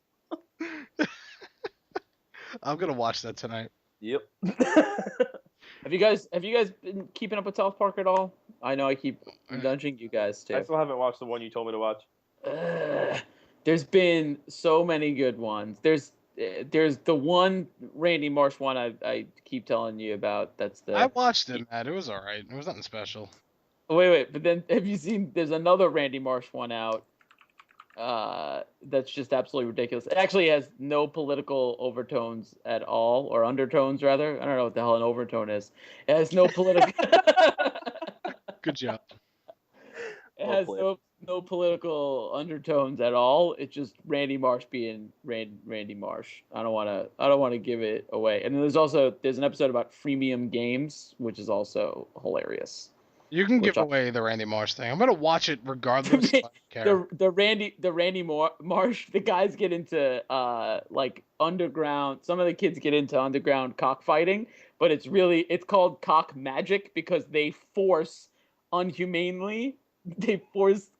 I'm gonna watch that tonight. Yep. Have you guys been keeping up with South Park at all? I know I keep nudging you guys I too. still haven't watched the one you told me to watch. There's been so many good ones. There's the one Randy Marsh one I keep telling you about. That's the I watched it, Matt. It was alright. It was nothing special. wait. But then have you seen? There's another Randy Marsh one out. That's just absolutely ridiculous. It actually has no political overtones at all, or undertones rather. I don't know what the hell an overtone is. It has no political. Good job. It Well has played. no political undertones at all. It's just Randy Marsh being Randy Marsh. I don't want to give it away. And then there's an episode about freemium games, which is also hilarious. You can Which give away the Randy Marsh thing. I'm gonna watch it regardless. I don't care. The Randy Marsh, the guys get into like underground. Some of the kids get into underground cockfighting, but it's called cock magic because they force unhumanely, they force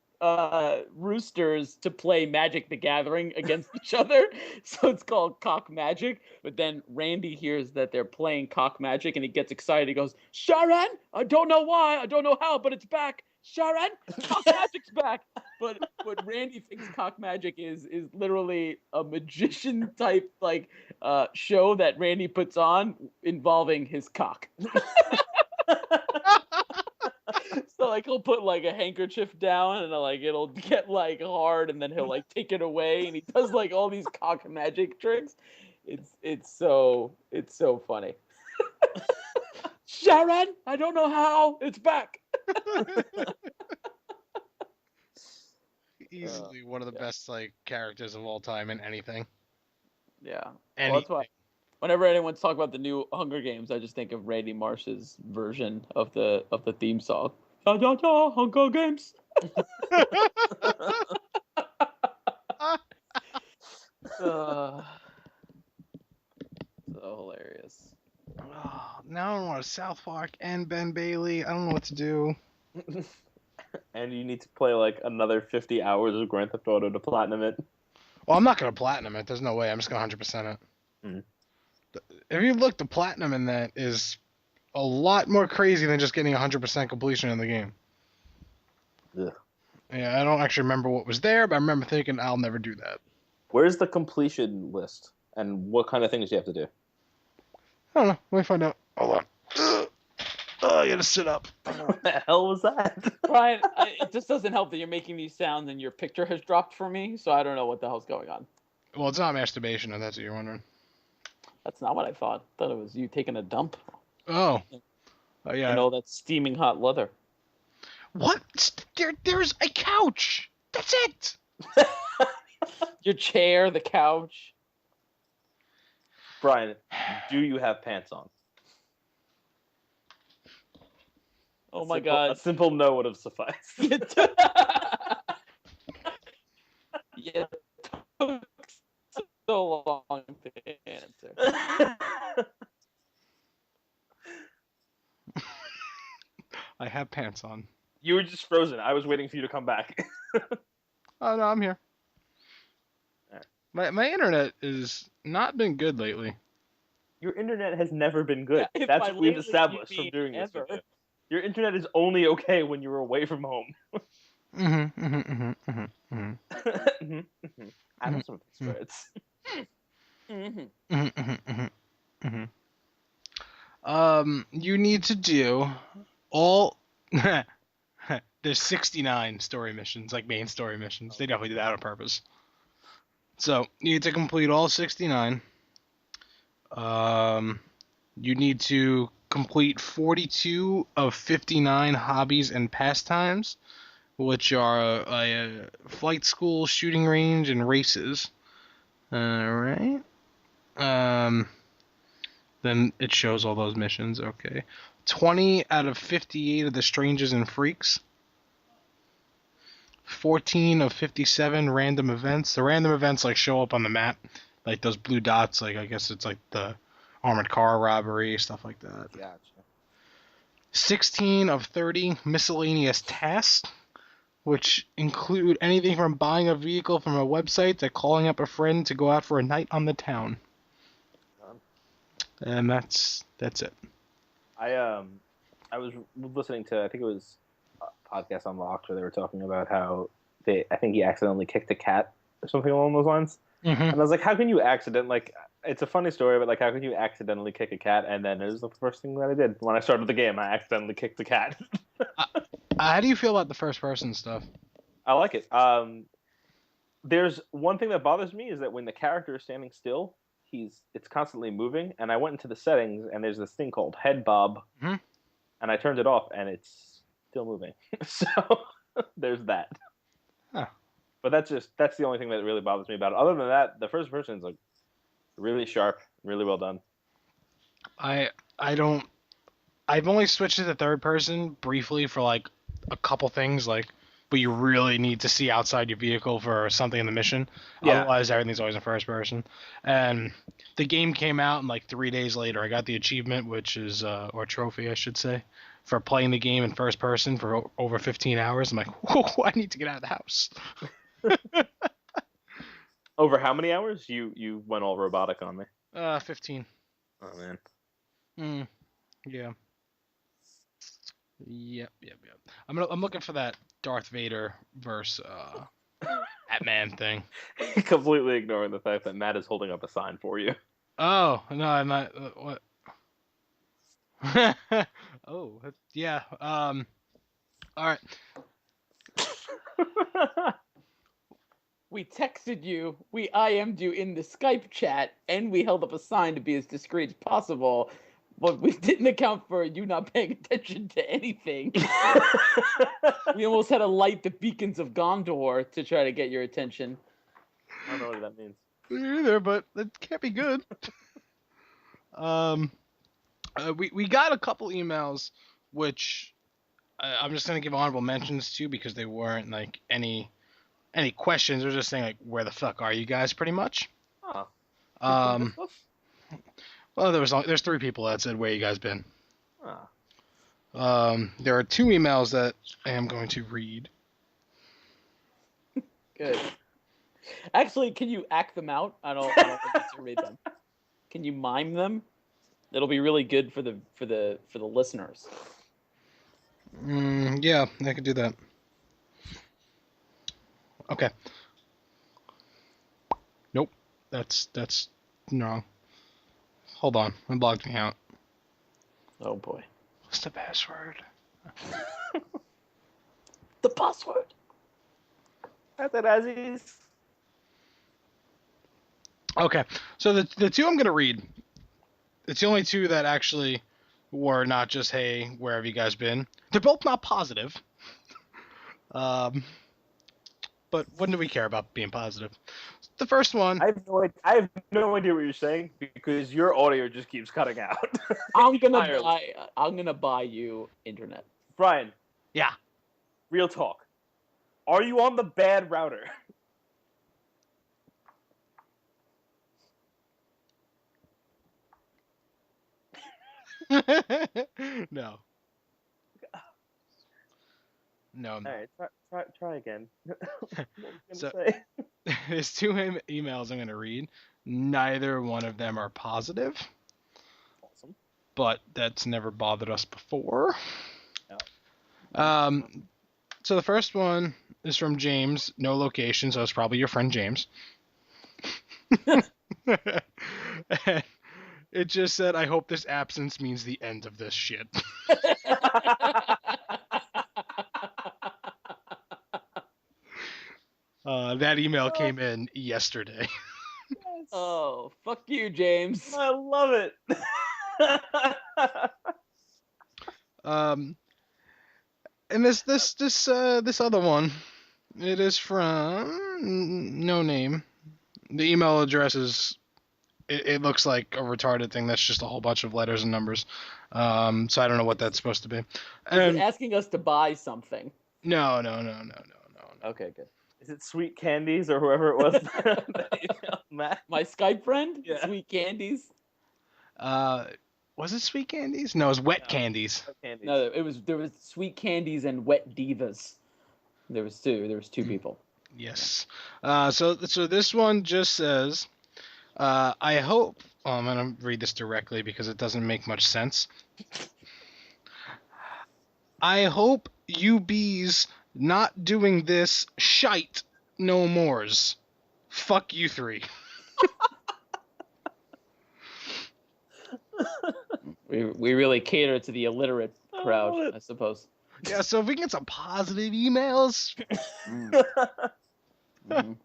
roosters to play Magic the Gathering against each other. So it's called Cock Magic. But then Randy hears that they're playing Cock Magic and he gets excited. He goes, Sharon, I don't know why, I don't know how, but it's back. Sharon, Cock Magic's back. But what Randy thinks Cock Magic is literally a magician type show that Randy puts on involving his cock. So he'll put a handkerchief down and it'll get hard and then he'll take it away and he does all these cock magic tricks. It's so funny. Sharon, I don't know how, it's back. Easily one of the best characters of all time in anything. Yeah. Anything. Well, that's why whenever anyone talks about the new Hunger Games, I just think of Randy Marsh's version of the theme song. Da da da, Hunger Games. So hilarious. Oh, now I want South Park and Ben Bailey. I don't know what to do. And you need to play another 50 hours of Grand Theft Auto to platinum it. Well, I'm not gonna platinum it. There's no way. I'm just gonna 100% it. Mm. If you look, the platinum in that is a lot more crazy than just getting 100% completion in the game. Ugh. Yeah, I don't actually remember what was there, but I remember thinking I'll never do that. Where's the completion list? And what kind of things do you have to do? I don't know. Let me find out. Hold on. Oh, I gotta sit up. What the hell was that? Brian, it just doesn't help that you're making these sounds and your picture has dropped for me, so I don't know what the hell's going on. Well, it's not masturbation, if that's what you're wondering. That's not what I thought. I thought it was you taking a dump. Oh. Oh, yeah. And all that steaming hot leather. What? There's a couch. That's it. Your chair, the couch. Brian, do you have pants on? Oh my God. A simple no would have sufficed. Yeah, it took so long to answer. I have pants on. You were just frozen. I was waiting for you to come back. Oh, no, I'm here. Right. My internet has not been good lately. Your internet has never been good. Yeah, That's by what we've lately, established you from mean doing this ever. video. Your internet is only okay when you're away from home. I know some of these words. You need to do all. There's 69 story missions, main story missions. They definitely did that on purpose. So you need to complete all 69. You need to complete 42 of 59 hobbies and pastimes, which are a flight school, shooting range, and races. Alright. Then it shows all those missions. Okay. 20 out of 58 of the strangers and freaks. 14 of 57 random events. The random events show up on the map, those blue dots. I guess it's the armored car robbery, stuff like that. Gotcha. 16 of 30 miscellaneous tasks, which include anything from buying a vehicle from a website to calling up a friend to go out for a night on the town. And that's it. I was listening to, I think it was a podcast on Vox where they were talking about how I think he accidentally kicked a cat or something along those lines. Mm-hmm. And I was like, how can you it's a funny story, but how can you accidentally kick a cat? And then it was the first thing that I did. When I started the game, I accidentally kicked the cat. How do you feel about the first person stuff? I like it. There's one thing that bothers me is that when the character is standing still, it's constantly moving, and I went into the settings, and there's this thing called head bob, Mm-hmm. and I turned it off, and it's still moving. So there's that. Huh. But that's the only thing that really bothers me about it. Other than that, the first person is really sharp, really well done. I've only switched to the third person briefly for a couple things, but you really need to see outside your vehicle for something in the mission. Yeah. Otherwise, everything's always in first person. And the game came out, and like 3 days later, I got the achievement, which is or trophy, I should say, for playing the game in first person for over 15 hours. I'm like, whoa, I need to get out of the house. Over how many hours? You went all robotic on me. 15. Oh man. Yeah. Yep. I'm looking for that Darth Vader versus Batman thing. Completely ignoring the fact that Matt is holding up a sign for you. Oh no, I'm not. What? Oh yeah. All right. We texted you, we IM'd you in the Skype chat, and we held up a sign to be as discreet as possible, but we didn't account for you not paying attention to anything. We almost had to light the beacons of Gondor to try to get your attention. I don't know what that means. Me either, but it can't be good. We got a couple emails, which I'm just gonna give honorable mentions to because they weren't like any questions. They're just saying like, where the fuck are you guys, pretty much. Oh. Well, there's 3 people that said, where you guys been. Oh. There are 2 emails that I am going to read. Good. Actually, can you act them out? I don't think you should read them. Can you mime them? It'll be really good for the listeners. Yeah, I could do that. Okay. Nope. That's no. Hold on. I blocked me out. Oh boy. What's the password? The password. That's it, Aziz. Okay. So the 2 I'm gonna read. It's the only 2 that actually were not just, hey, where have you guys been? They're both not positive. But when do we care about being positive? The first one. I have no idea what you're saying because your audio just keeps cutting out. I'm gonna buy you internet. Brian. Yeah. Real talk. Are you on the bad router? No. No. All right, try again. What was I So- gonna say? There's 2 emails I'm gonna read. Neither one of them are positive, Awesome. but that's never bothered us before. No. So the first one is from James, no location, so it's probably your friend James. And it just said, I hope this absence means the end of this shit. That email came in yesterday. Oh, fuck you, James. I love it. And this other one, it is from no name. The email address is, it looks like a retarded thing that's just a whole bunch of letters and numbers. So I don't know what that's supposed to be. Is And it asking us to buy something? no. Okay, good. Is it Sweet Candies or whoever it was? that emailed Matt? My Skype friend? Yeah. Sweet Candies? Was it Sweet Candies? No, it was Wet Candies. Candies. No, there was Sweet Candies and Wet Divas. There was 2 people. Yes. So this one just says, I hope. Oh, I'm gonna read this directly because it doesn't make much sense. I hope you bees not doing this shite no mores. Fuck you 3. We really cater to the illiterate crowd, love it. I suppose. Yeah, so if we can get some positive emails. Mhm.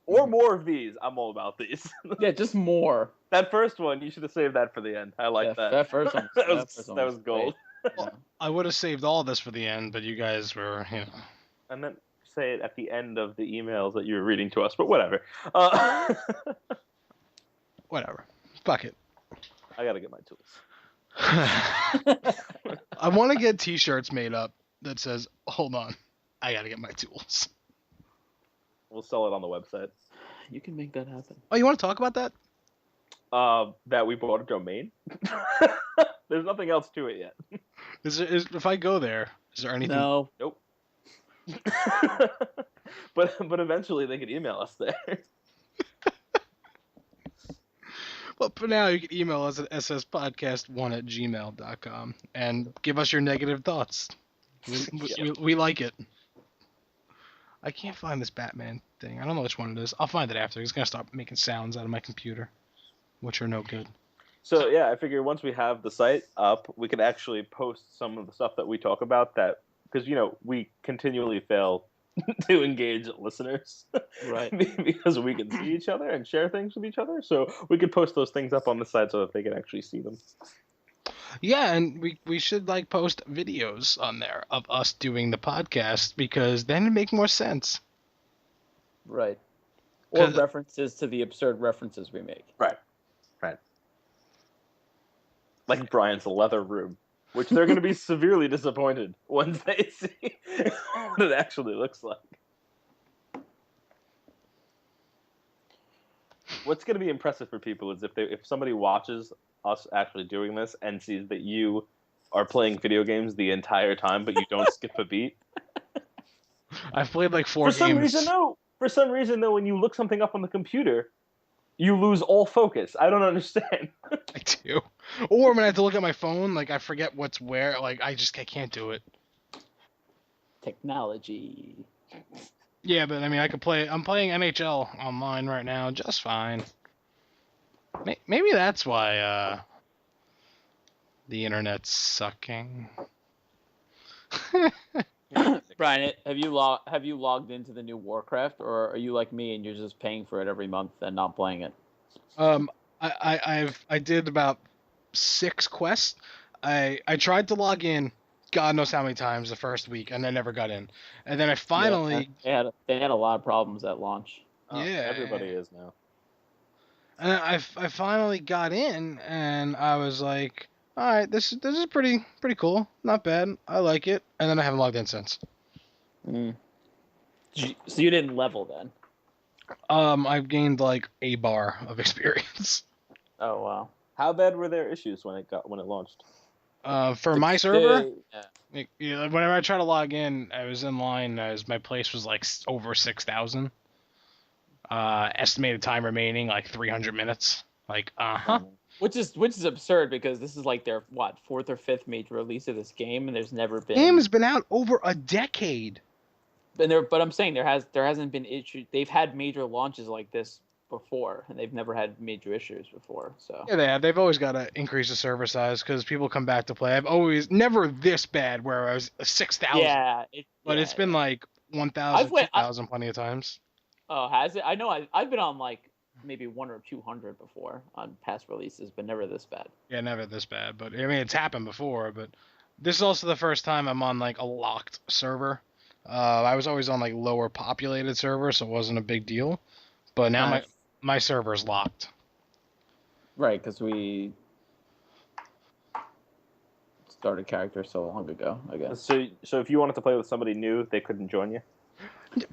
Or more of these. I'm all about these. Yeah, just more. That first one, you should have saved that for the end. I like Yeah, that. that first one. that was first one that was gold. great. Yeah. I would have saved all this for the end, but you guys were, I meant to say it at the end of the emails that you were reading to us, but whatever. Whatever. Fuck it. I gotta get my tools. I want to get T-shirts made up that says, "Hold on, I gotta get my tools. We'll sell it on the website. You can make that happen. Oh, you want to talk about that? That we bought a domain. There's nothing else to it yet. If I go there, is there anything? No. Nope. but eventually they could email us there. Well, for now, you can email us at sspodcast1@gmail.com and give us your negative thoughts. We like it. I can't find this Batman thing. I don't know which one it is. I'll find it after. It's going to start making sounds out of my computer, which are no good. So yeah, I figure once we have the site up, we can actually post some of the stuff that we talk about. That because we continually fail to engage listeners, Right. because we can see each other and share things with each other. So we could post those things up on the site so that they can actually see them. Yeah, and we should post videos on there of us doing the podcast because then it'd make more sense. Right. Or 'Cause- references to the absurd references we make. Right. Like Brian's leather room, which they're going to be severely disappointed once they see what it actually looks like. What's going to be impressive for people is if somebody watches us actually doing this and sees that you are playing video games the entire time, but you don't skip a beat. I've played 4 For games. For some reason, though, when you look something up on the computer, you lose all focus. I don't understand. I do. Or when I have to look at my phone, I forget what's where. I can't do it. Technology. Yeah, but I mean, I could play. I'm playing NHL online right now, just fine. Maybe that's why the internet's sucking. Brian, have you logged into the new Warcraft, or are you like me and you're just paying for it every month and not playing it? I did about 6 quests. I tried to log in, God knows how many times the first week, and I never got in. And then I finally, they had a lot of problems at launch. Yeah. Everybody is now. and I finally got in, and I was like, all right, this is pretty cool, not bad, I like it. And then I haven't logged in since. So you didn't level then? I've gained a bar of experience. Oh wow. How bad were their issues when it launched? For my server, Yeah. whenever I try to log in, I was in line as my place was over 6,000. Estimated time remaining 300 minutes. Which is absurd because this is their 4th or 5th major release of this game, and there's never been. Game has been out over a decade. But I'm saying there hasn't been issues. They've had major launches like this before, and they've never had major issues before. So Yeah, they have. They've always got to increase the server size because people come back to play. I've always never this bad where I was 6,000. yeah, It's been 1,000, 2,000 plenty of times. Oh, has it? I know. I've been on maybe 100 or 200 before on past releases, but never this bad. Yeah, never this bad. But I mean, it's happened before. But this is also the first time I'm on a locked server. I was always on lower populated server, so it wasn't a big deal. But now my server's locked. Right, because we started character so long ago, I guess. So if you wanted to play with somebody new, they couldn't join you?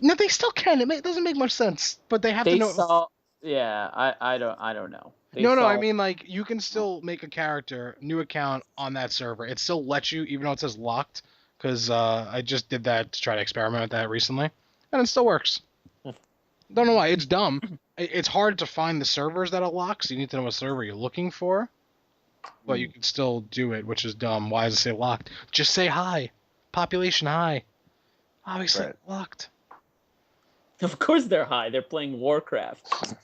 No, they still can. It doesn't make much sense. But they have to know. Yeah, I don't know. No, I mean you can still make a character, new account on that server. It still lets you, even though it says locked. Because I just did that to try to experiment with that recently, and it still works. Don't know why. It's dumb. It's hard to find the servers that are locked, so you need to know what server you're looking for. But you can still do it, which is dumb. Why does it say locked? Just say hi. Population high. Obviously locked. Of course they're high. They're playing Warcraft.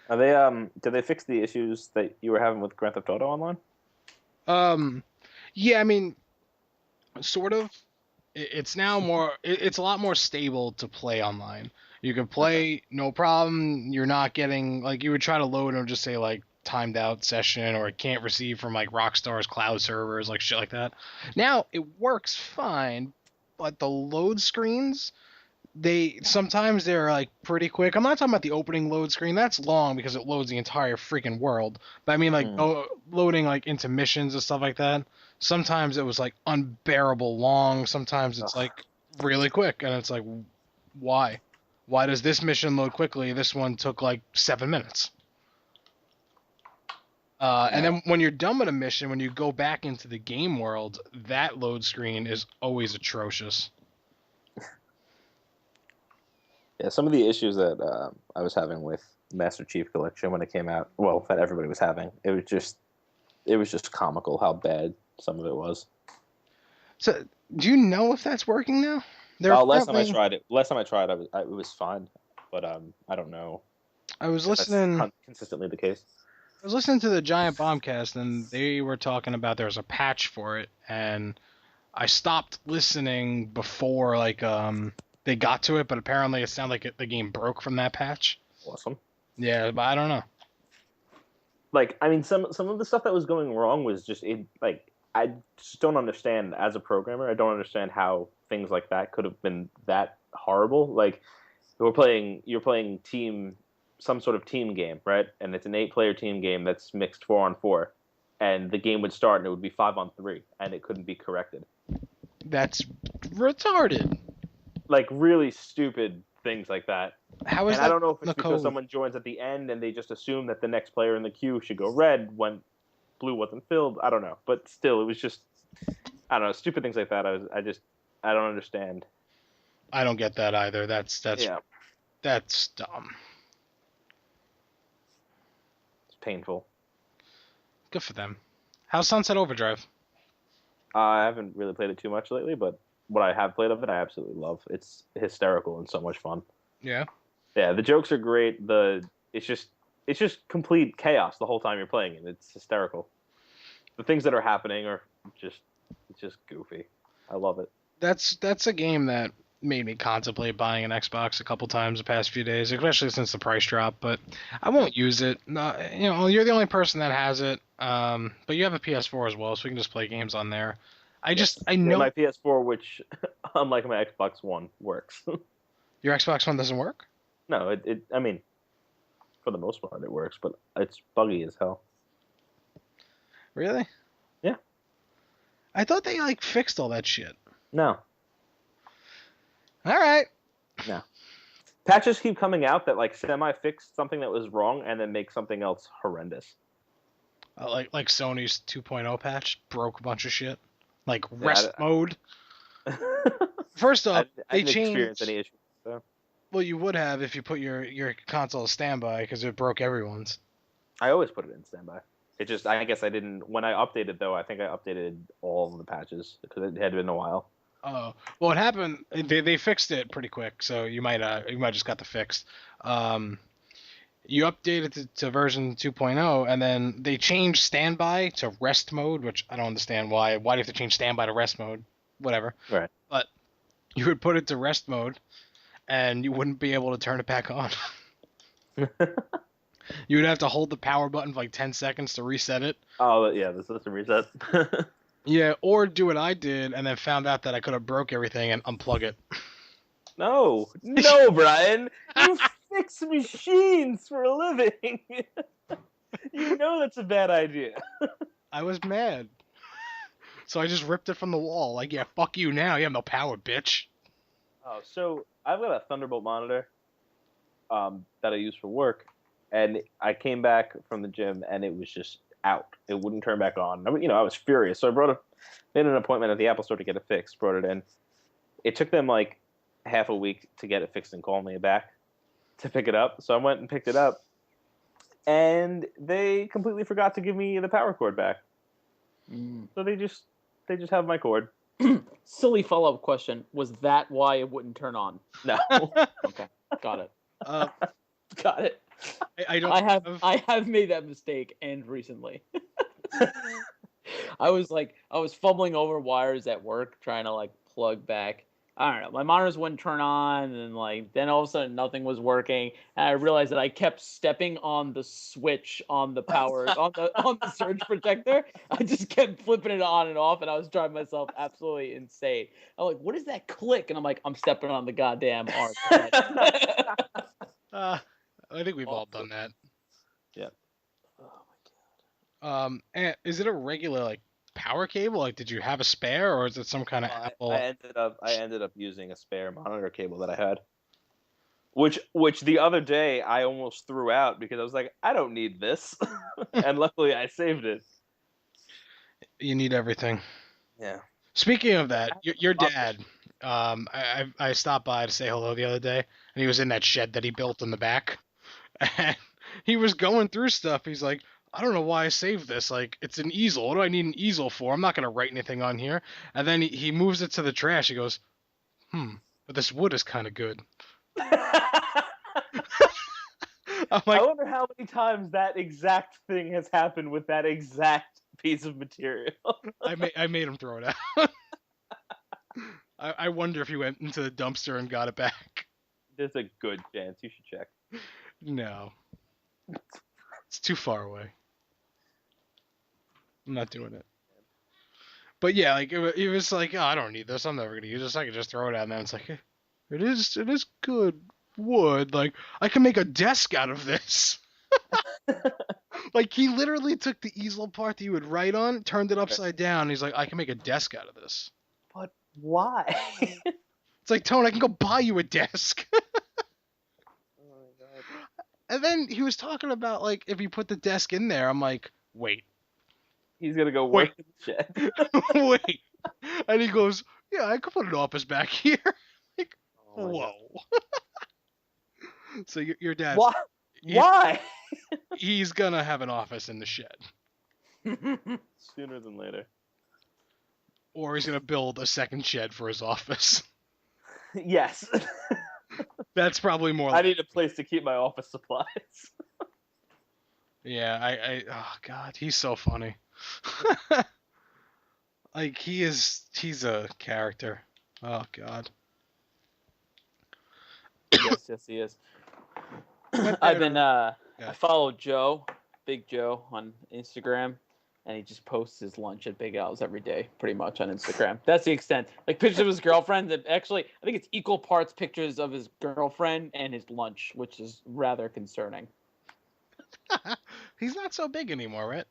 Are they did they fix the issues that you were having with Grand Theft Auto Online? Yeah, I mean, sort of. It's now more. It's a lot more stable to play online. You can play no problem. You're not getting you would try to load and just say timed out session or it can't receive from Rockstar's cloud servers, shit like that. Now it works fine, but the load screens, sometimes they're pretty quick. I'm not talking about the opening load screen. That's long because it loads the entire freaking world. But I mean loading into missions and stuff like that. Sometimes it was unbearable long. Sometimes it's really quick, and it's like, why? Why does this mission load quickly? This one took like 7 minutes. And then when you're done with a mission, when you go back into the game world, that load screen is always atrocious. Yeah, some of the issues that I was having with Master Chief Collection when it came out, well, that everybody was having, it was just comical how bad some of it was. So, do you know if that's working now? Last time I tried, it was fine, but I don't know. I was if that's listening. Consistently the case. I was listening to the Giant Bombcast, and they were talking about there was a patch for it, and I stopped listening before they got to it, but apparently it sounded like the game broke from that patch. Awesome. Yeah, but I don't know. Like, I mean, some of the stuff that was going wrong was just I just don't understand as a programmer. I don't understand how things like that could have been that horrible. Like, you're playing some sort of team game, right? And it's an 8-player team game that's mixed 4-on-4, and the game would start and it would be 5-on-3, and it couldn't be corrected. That's retarded. Like, really stupid things like that. How is and that? I don't know if it's because code? someone joins at the end and they just assume that the next player in the queue should go red when blue wasn't filled. I don't know, but still, it was just, I don't know, stupid things like that. I don't understand. I don't get that either. That's dumb. It's painful. Good for them. How's Sunset Overdrive? I haven't really played it too much lately, but what I have played of it, I absolutely love. It's hysterical and so much fun. Yeah. Yeah, the jokes are great. It's just complete chaos the whole time you're playing it. It's hysterical. The things that are happening are just goofy. I love it. That's a game that made me contemplate buying an Xbox a couple times the past few days, especially since the price drop. But I won't use it. You're the only person that has it. But you have a PS4 as well, so we can just play games on there. I know my PS4, which unlike my Xbox One, works. Your Xbox One doesn't work? No, I mean, for the most part, it works, but it's buggy as hell. Really? Yeah. I thought they fixed all that shit. No. All right. No. Patches keep coming out that semi-fix something that was wrong and then make something else horrendous. Like Sony's 2.0 patch broke a bunch of shit. Like rest mode. First off, I they didn't changed. experience any issues. So. Well, you would have if you put your console as standby because it broke everyone's. I always put it in standby. It just, I guess I didn't. When I updated though, I think I updated all of the patches because it had been a while. Oh, well, it happened. They fixed it pretty quick, so you might just got the fix. You updated to version 2.0, and then they changed standby to rest mode, which I don't understand why. Why do you have to change standby to rest mode? Whatever. Right. But you would put it to rest mode, and you wouldn't be able to turn it back on. You would have to hold the power button for 10 seconds to reset it. Oh, yeah, this is a reset. Yeah, or do what I did, and then found out that I could have broke everything and unplug it. No, Brian. You fix machines for a living. You know that's a bad idea. I was mad. So I just ripped it from the wall. Yeah, fuck you now. You have no power, bitch. Oh, so I've got a Thunderbolt monitor that I use for work, and I came back from the gym, and it was just out. It wouldn't turn back on. I mean, I was furious. So I made an appointment at the Apple Store to get it fixed, brought it in. It took them half a week to get it fixed and call me back to pick it up. So I went and picked it up, and they completely forgot to give me the power cord back. So they just have my cord. Silly follow-up question. Was that why it wouldn't turn on? No. Okay. Got it. Got it. I have made that mistake and recently. I was fumbling over wires at work trying to plug back. I don't know. My monitors wouldn't turn on, and then all of a sudden nothing was working. And I realized that I kept stepping on the switch on the power on the surge protector. I just kept flipping it on and off, and I was driving myself absolutely insane. I'm like, "What is that click?" And I'm like, "I'm stepping on the goddamn arm." I think we've all done that. Yeah. Oh my god. And is it a regular power cable? Like, did you have a spare, or is it some kind of Apple? I ended up using a spare monitor cable that I had, which the other day I almost threw out because I was like, I don't need this, and luckily I saved it. You need everything. Yeah. Speaking of that, your dad, I stopped by to say hello the other day, and he was in that shed that he built in the back, and he was going through stuff. He's like, I don't know why I saved this. Like, it's an easel. What do I need an easel for? I'm not gonna write anything on here. And then he moves it to the trash. He goes, but this wood is kind of good. I'm like, I wonder how many times that exact thing has happened with that exact piece of material. I made him throw it out. I wonder if he went into the dumpster and got it back. There's a good chance. You should check. No. It's too far away. I'm not doing it. But yeah, like it was like, oh, I don't need this. I'm never gonna use this. I can just throw it out. And then it's like, it is good wood. Like, I can make a desk out of this. Like, he literally took the easel part that you would write on, turned it upside down. And he's like, I can make a desk out of this. But why? It's like, Tone, I can go buy you a desk. Oh my god. And then he was talking about, like, if you put the desk in there, I'm like, wait. He's gonna go work in the shed. Wait. And he goes, yeah, I could put an office back here. Like, Oh my whoa. So your dad. Why? Why? He's gonna have an office in the shed. Sooner than later. Or he's gonna build a second shed for his office. Yes. That's probably more. I need a place to keep my office supplies. Yeah, oh god, he's so funny. Like, he's a character. Oh god. Yes, he is. I've been I follow Joe, Big Joe, on Instagram, and he just posts his lunch at Big Al's every day, pretty much on Instagram. That's the extent. Like, pictures of his girlfriend. That actually, I think it's equal parts pictures of his girlfriend and his lunch, which is rather concerning. He's not so big anymore, right?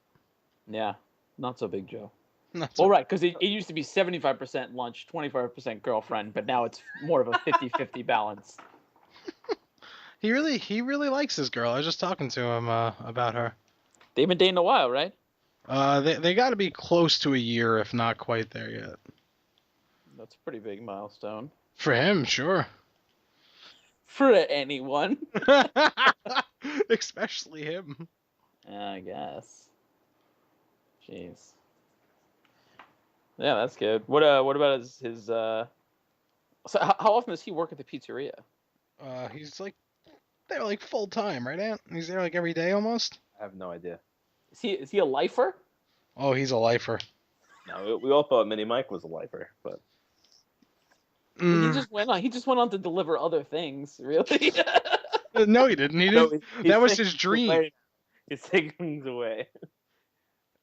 Yeah, not so Big Joe. Well, right, because it used to be 75% lunch, 25% girlfriend, but now it's more of a 50-50 balance. He really likes this girl. I was just talking to him about her. They've been dating a while, right? They got to be close to a year, if not quite there yet. That's a pretty big milestone. For him, sure. For anyone. Especially him. I guess. Jeez. Yeah, that's good. What about his so how often does he work at the pizzeria? He's like there like full time, right, Ant? He's there like every day almost. I have no idea. Is he a lifer? Oh, he's a lifer. No, we all thought Mini Mike was a lifer, but He just went on to deliver other things, really. No, he didn't. He didn't. That was his dream. He's taking things away.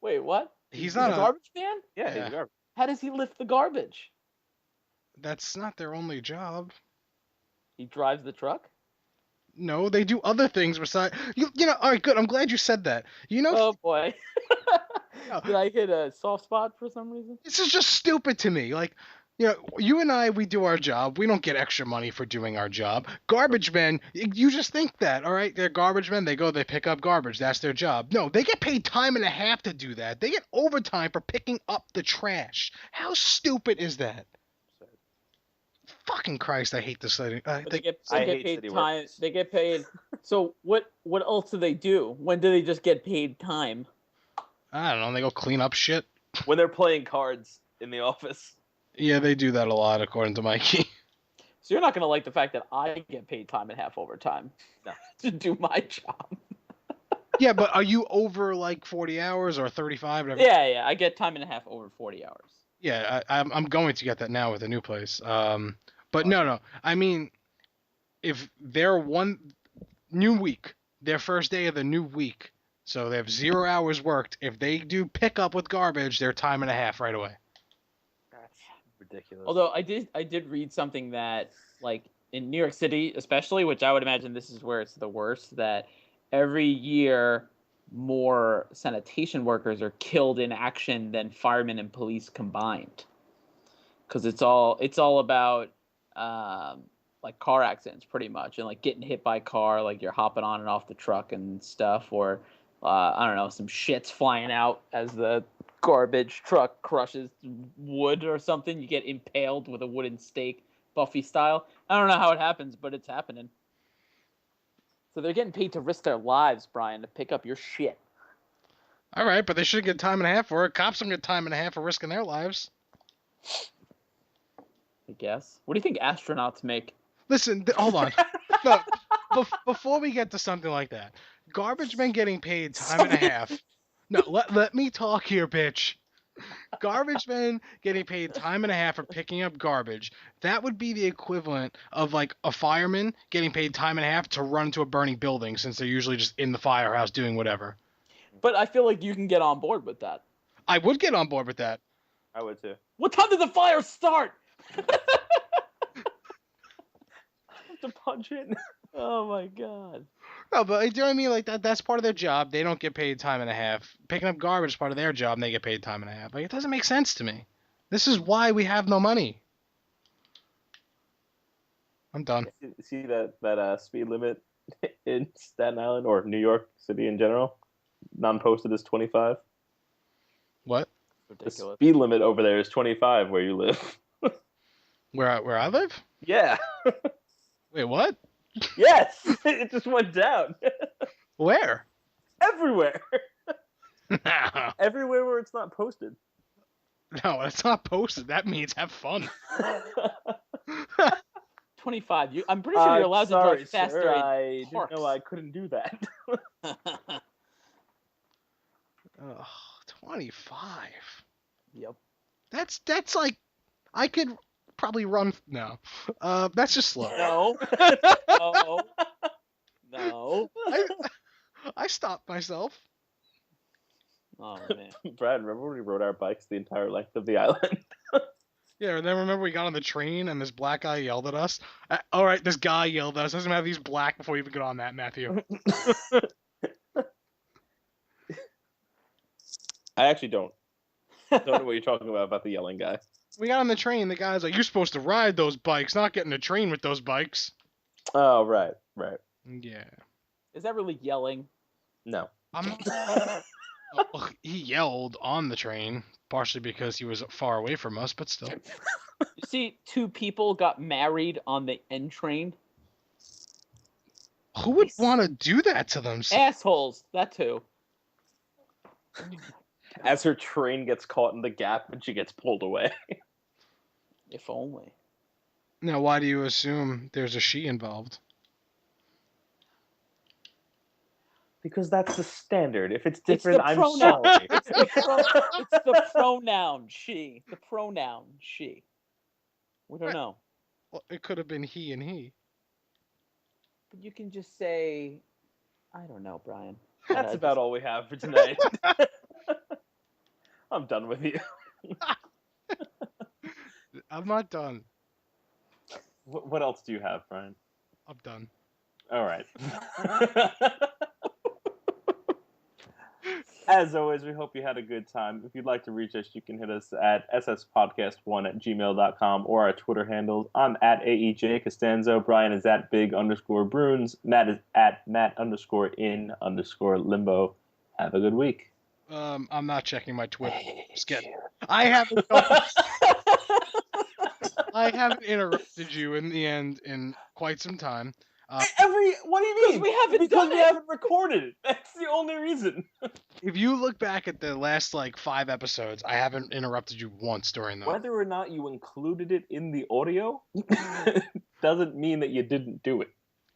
Wait, what? He's not a garbage man? Yeah, Yeah. he's garbage. How does he lift the garbage? That's not their only job. He drives the truck? No, they do other things besides. You know. All right, good. I'm glad you said that. You know, Oh boy. Did I hit a soft spot for some reason? this is just stupid to me. Like, you know, you and I, we do our job. We don't get extra money for doing our job. Garbage men, you just think that, all right? They're garbage men. They go, they pick up garbage. That's their job. No, they get paid time and a half to do that. They get overtime for picking up the trash. How stupid is that? Fucking Christ, I hate this thing. They get I hate paid city time. workers. They get paid. So what else do they do? When do they just get paid time? I don't know. They go clean up shit. When they're playing cards in the office. Yeah, they do that a lot, according to Mikey. So you're not gonna like the fact that I get paid time and half overtime to do my job. Yeah, but are you over like 40 hours or 35? Whatever? Yeah, I get time and a half over 40 hours. Yeah, I'm going to get that now with the new place. But no. I mean, if they're one new week, their first day of the new week, so they have 0 hours worked. If they do pick up with garbage, they're time and a half right away. That's ridiculous. Although I did read something that, like, in New York City especially, which I would imagine this is where it's the worst, that every year more sanitation workers are killed in action than firemen and police combined. Because it's all about like car accidents pretty much, and like getting hit by a car, like you're hopping on and off the truck and stuff, or I don't know, some shit's flying out as the garbage truck crushes wood or something. You get impaled with a wooden stake, Buffy style. I don't know how it happens, but it's happening. So they're getting paid to risk their lives, Brian, to pick up your shit. All right, but they should get time and a half for it. Cops don't get time and a half for risking their lives. I guess. What do you think astronauts make? Listen, hold on. No, before we get to something like that, garbage men getting paid time and a half. No, let me talk here, bitch. Garbage men getting paid time and a half for picking up garbage. That would be the equivalent of like a fireman getting paid time and a half to run to a burning building, since they're usually just in the firehouse doing whatever. But I feel like you can get on board with that. I would get on board with that. I would too. What time did the fire start? To punch it. Oh my god. No, but do you know what I mean? Like that's part of their job. They don't get paid time and a half. Picking up garbage is part of their job, and they get paid time and a half. Like, it doesn't make sense to me. This is why we have no money. I'm done. See that speed limit in Staten Island or New York City in general? Non-posted is 25. What? Ridiculous. The speed limit over there is 25 where you live. Where I live? Yeah. Wait, what? Yes. It just went down. Where? Everywhere. No, Everywhere where it's not posted. it's not posted. That means have fun. 25. I'm pretty sure you're allowed to drive faster. Sir, in I didn't parks. know I couldn't do that. Ugh, 25. Yep. That's like, I could probably run. No, that's just slow. No. No. No. I stopped myself. Oh man. Brad, remember when we rode our bikes the entire length of the island? Yeah, and then remember we got on the train and this black guy yelled at us? All right, this guy yelled at us. Doesn't matter if he's black before you even get on that, Matthew. I actually don't know what you're talking about the yelling guy. We got on the train. The guy's like, "You're supposed to ride those bikes, not get in a train with those bikes." Oh, right. Yeah. Is that really yelling? No. I'm not... Well, he yelled on the train, partially because he was far away from us, but still. You see, two people got married on the N train. Who would want to do that to them? Assholes. That too. As her train gets caught in the gap and she gets pulled away. If only. Now, why do you assume there's a she involved? Because that's the standard. If it's It's different, the I'm pronoun. sorry. It's the pronoun she. The pronoun she. We don't know. Well, it could have been he and he. But you can just say, I don't know, Brian. That's about all we have for tonight. I'm done with you. I'm not done. What else do you have, Brian? I'm done. All right. As always, we hope you had a good time. If you'd like to reach us, you can hit us at sspodcast1@gmail.com or our Twitter handles. I'm at AEJ Costanzo. Brian is at Big_Bruins. Matt is at Matt_in_limbo. Have a good week. I'm not checking my Twitter. Just kidding. I haven't interrupted you in the end in quite some time. What do you mean? We haven't because done we it. haven't recorded it. That's the only reason. If you look back at the last 5 episodes, I haven't interrupted you once during them. Whether or not you included it in the audio doesn't mean that you didn't do it.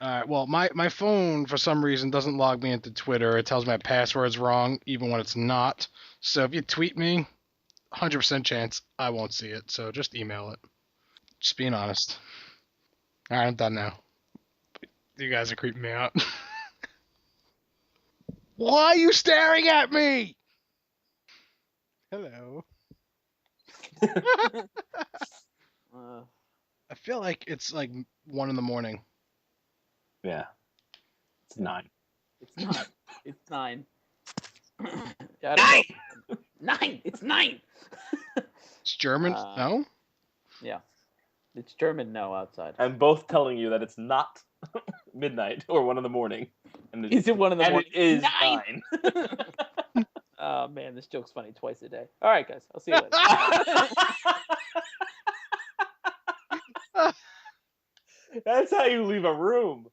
Alright, well, my phone, for some reason, doesn't log me into Twitter. It tells my password's wrong, even when it's not. So if you tweet me, 100% chance I won't see it. So just email it. Just being honest. Alright, I'm done now. You guys are creeping me out. Why are you staring at me? Hello. I feel like it's 1 a.m. Yeah. It's 9. It's not. It's 9. Yeah, I don't know. Nine. It's 9. It's German. No. Yeah, it's German no outside. And both telling you that it's not midnight or 1 a.m. And Is it 1 and a.m? it is 9. 9. Oh man, this joke's funny twice a day. All right, guys, I'll see you later. That's how you leave a room.